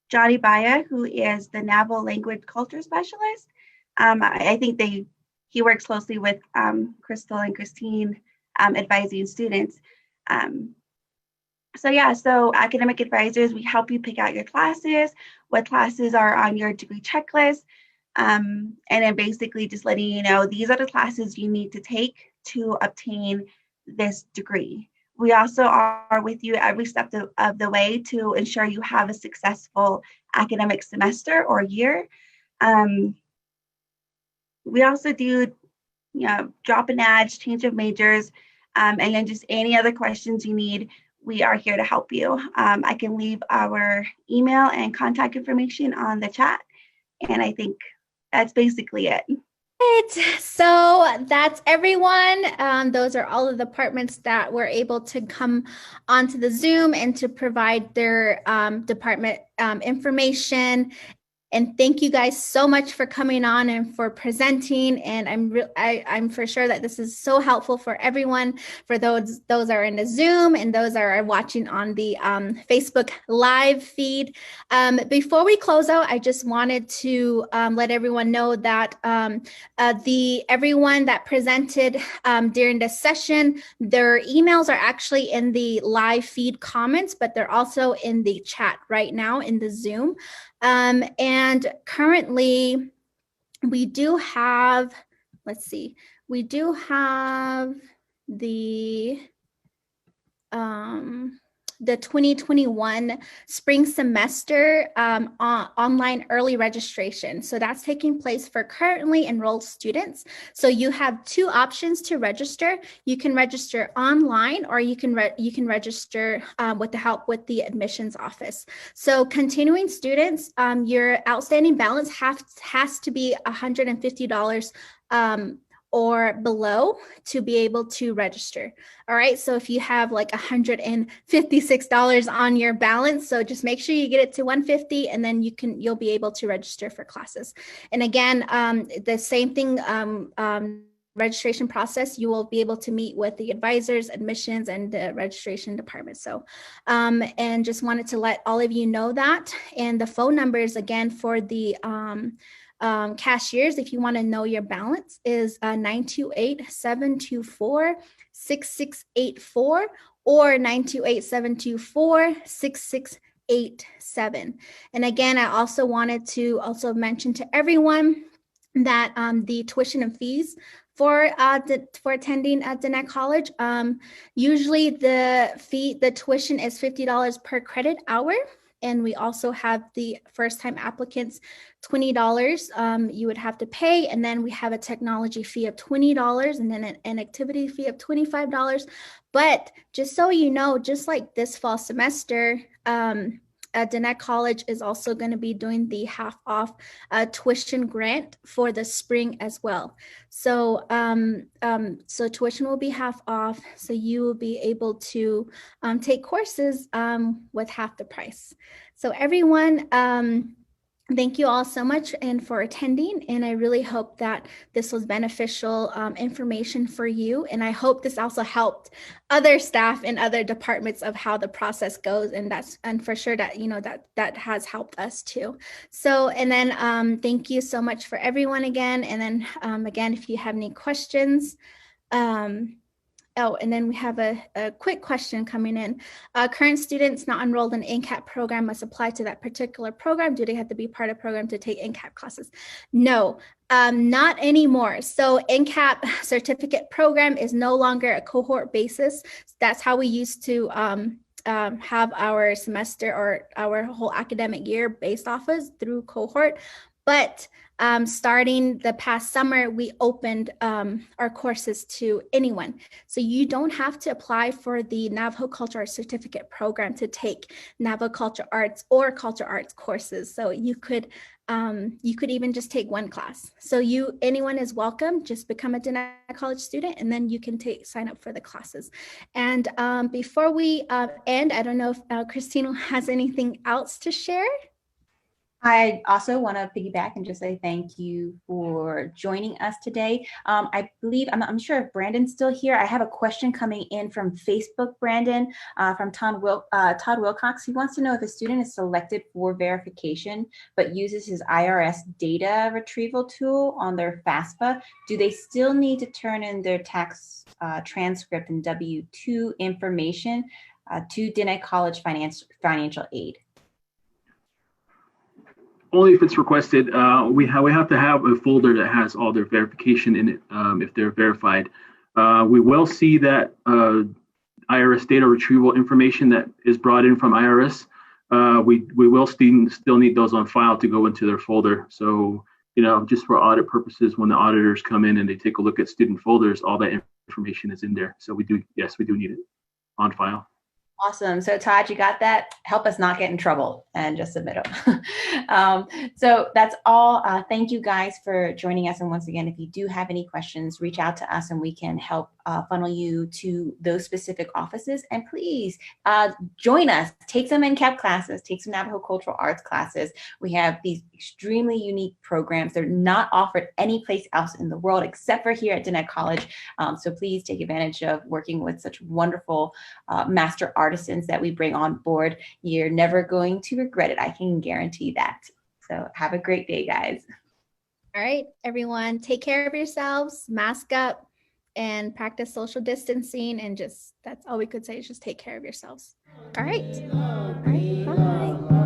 Johnny Baya, who is the Navajo language culture specialist. I think he works closely with Crystal and Christine advising students. So academic advisors, we help you pick out your classes, what classes are on your degree checklist, and then basically just letting you know these are the classes you need to take to obtain this degree. We also are with you every step of the way to ensure you have a successful academic semester or year. We also do drop and ads, change of majors, and then just any other questions you need. We are here to help you. I can leave our email and contact information on the chat. And I think that's basically it. So that's everyone. Those are all of the departments that were able to come onto the Zoom and to provide their department information. And thank you guys so much for coming on and for presenting. And I'm for sure that this is so helpful for everyone, for those are in the Zoom and those are watching on the Facebook live feed. Before we close out, I just wanted to let everyone know that everyone that presented during the session, their emails are actually in the live feed comments, but they're also in the chat right now in the Zoom. And currently we do have, we do have the 2021 spring semester online early registration. So that's taking place for currently enrolled students. So you have two options to register. You can register online, or you can register with the help with the admissions office. So continuing students, your outstanding balance has to be $150 or below to be able to register. All right, so if you have like $156 on your balance, so just make sure you get it to 150, and then you'll be able to register for classes. And again, the same thing, registration process, you will be able to meet with the advisors, admissions, and the registration department. So, and just wanted to let all of you know that. And the phone numbers again for the cashiers, if you want to know your balance, is 928-724-6684 or 928-724-6687. And again, I also wanted to mention to everyone that the tuition and fees for attending at Diné College, usually the tuition is $50 per credit hour. And we also have the first-time applicants, $20 you would have to pay. And then we have a technology fee of $20 and then an activity fee of $25. But just so you know, just like this fall semester, Diné College is also going to be doing the half-off tuition grant for the spring as well. So, so tuition will be half off. So you will be able to take courses with half the price. So everyone, thank you all so much and for attending. And I really hope that this was beneficial information for you. And I hope this also helped other staff in other departments of how the process goes. And for sure that, you know, that has helped us too. So, and then thank you so much for everyone again. And then again, if you have any questions, oh, and then we have a quick question coming in. Current students not enrolled in NCAP program must apply to that particular program. Do they have to be part of the program to take NCAP classes? No, not anymore. So NCAP certificate program is no longer a cohort basis. That's how we used to have our semester or our whole academic year based off of through cohort. But starting the past summer, we opened our courses to anyone. So you don't have to apply for the Navajo Culture Arts Certificate program to take Navajo Culture Arts or Culture Arts courses. So you could even just take one class. So anyone is welcome. Just become a Diné College student, and then you can sign up for the classes. And before we end, I don't know if Christina has anything else to share. I also want to piggyback and just say thank you for joining us today. I believe, I'm sure if Brandon's still here, I have a question coming in from Facebook, Brandon, from Todd Wilcox. He wants to know if a student is selected for verification, but uses his IRS data retrieval tool on their FAFSA, do they still need to turn in their tax transcript and W-2 information to Diné College financial aid? Only if it's requested. We have to have a folder that has all their verification in it if they're verified. We will see that IRS data retrieval information that is brought in from IRS. We will still need those on file to go into their folder. So, you know, just for audit purposes, when the auditors come in and they take a look at student folders, all that information is in there. So we do need it on file. Awesome. So Todd, you got that? Help us not get in trouble and just submit them. So that's all. Thank you guys for joining us. And once again, if you do have any questions, reach out to us and we can help funnel you to those specific offices. And please join us. Take some NCAP classes, take some Navajo Cultural Arts classes. We have these extremely unique programs. They're not offered anyplace else in the world except for here at Diné College. So please take advantage of working with such wonderful master artisans that we bring on board. You're never going to regret it. I can guarantee that. So have a great day, guys. All right, everyone, take care of yourselves, mask up, and practice social distancing. And that's all we could say is just take care of yourselves. All right. Bye.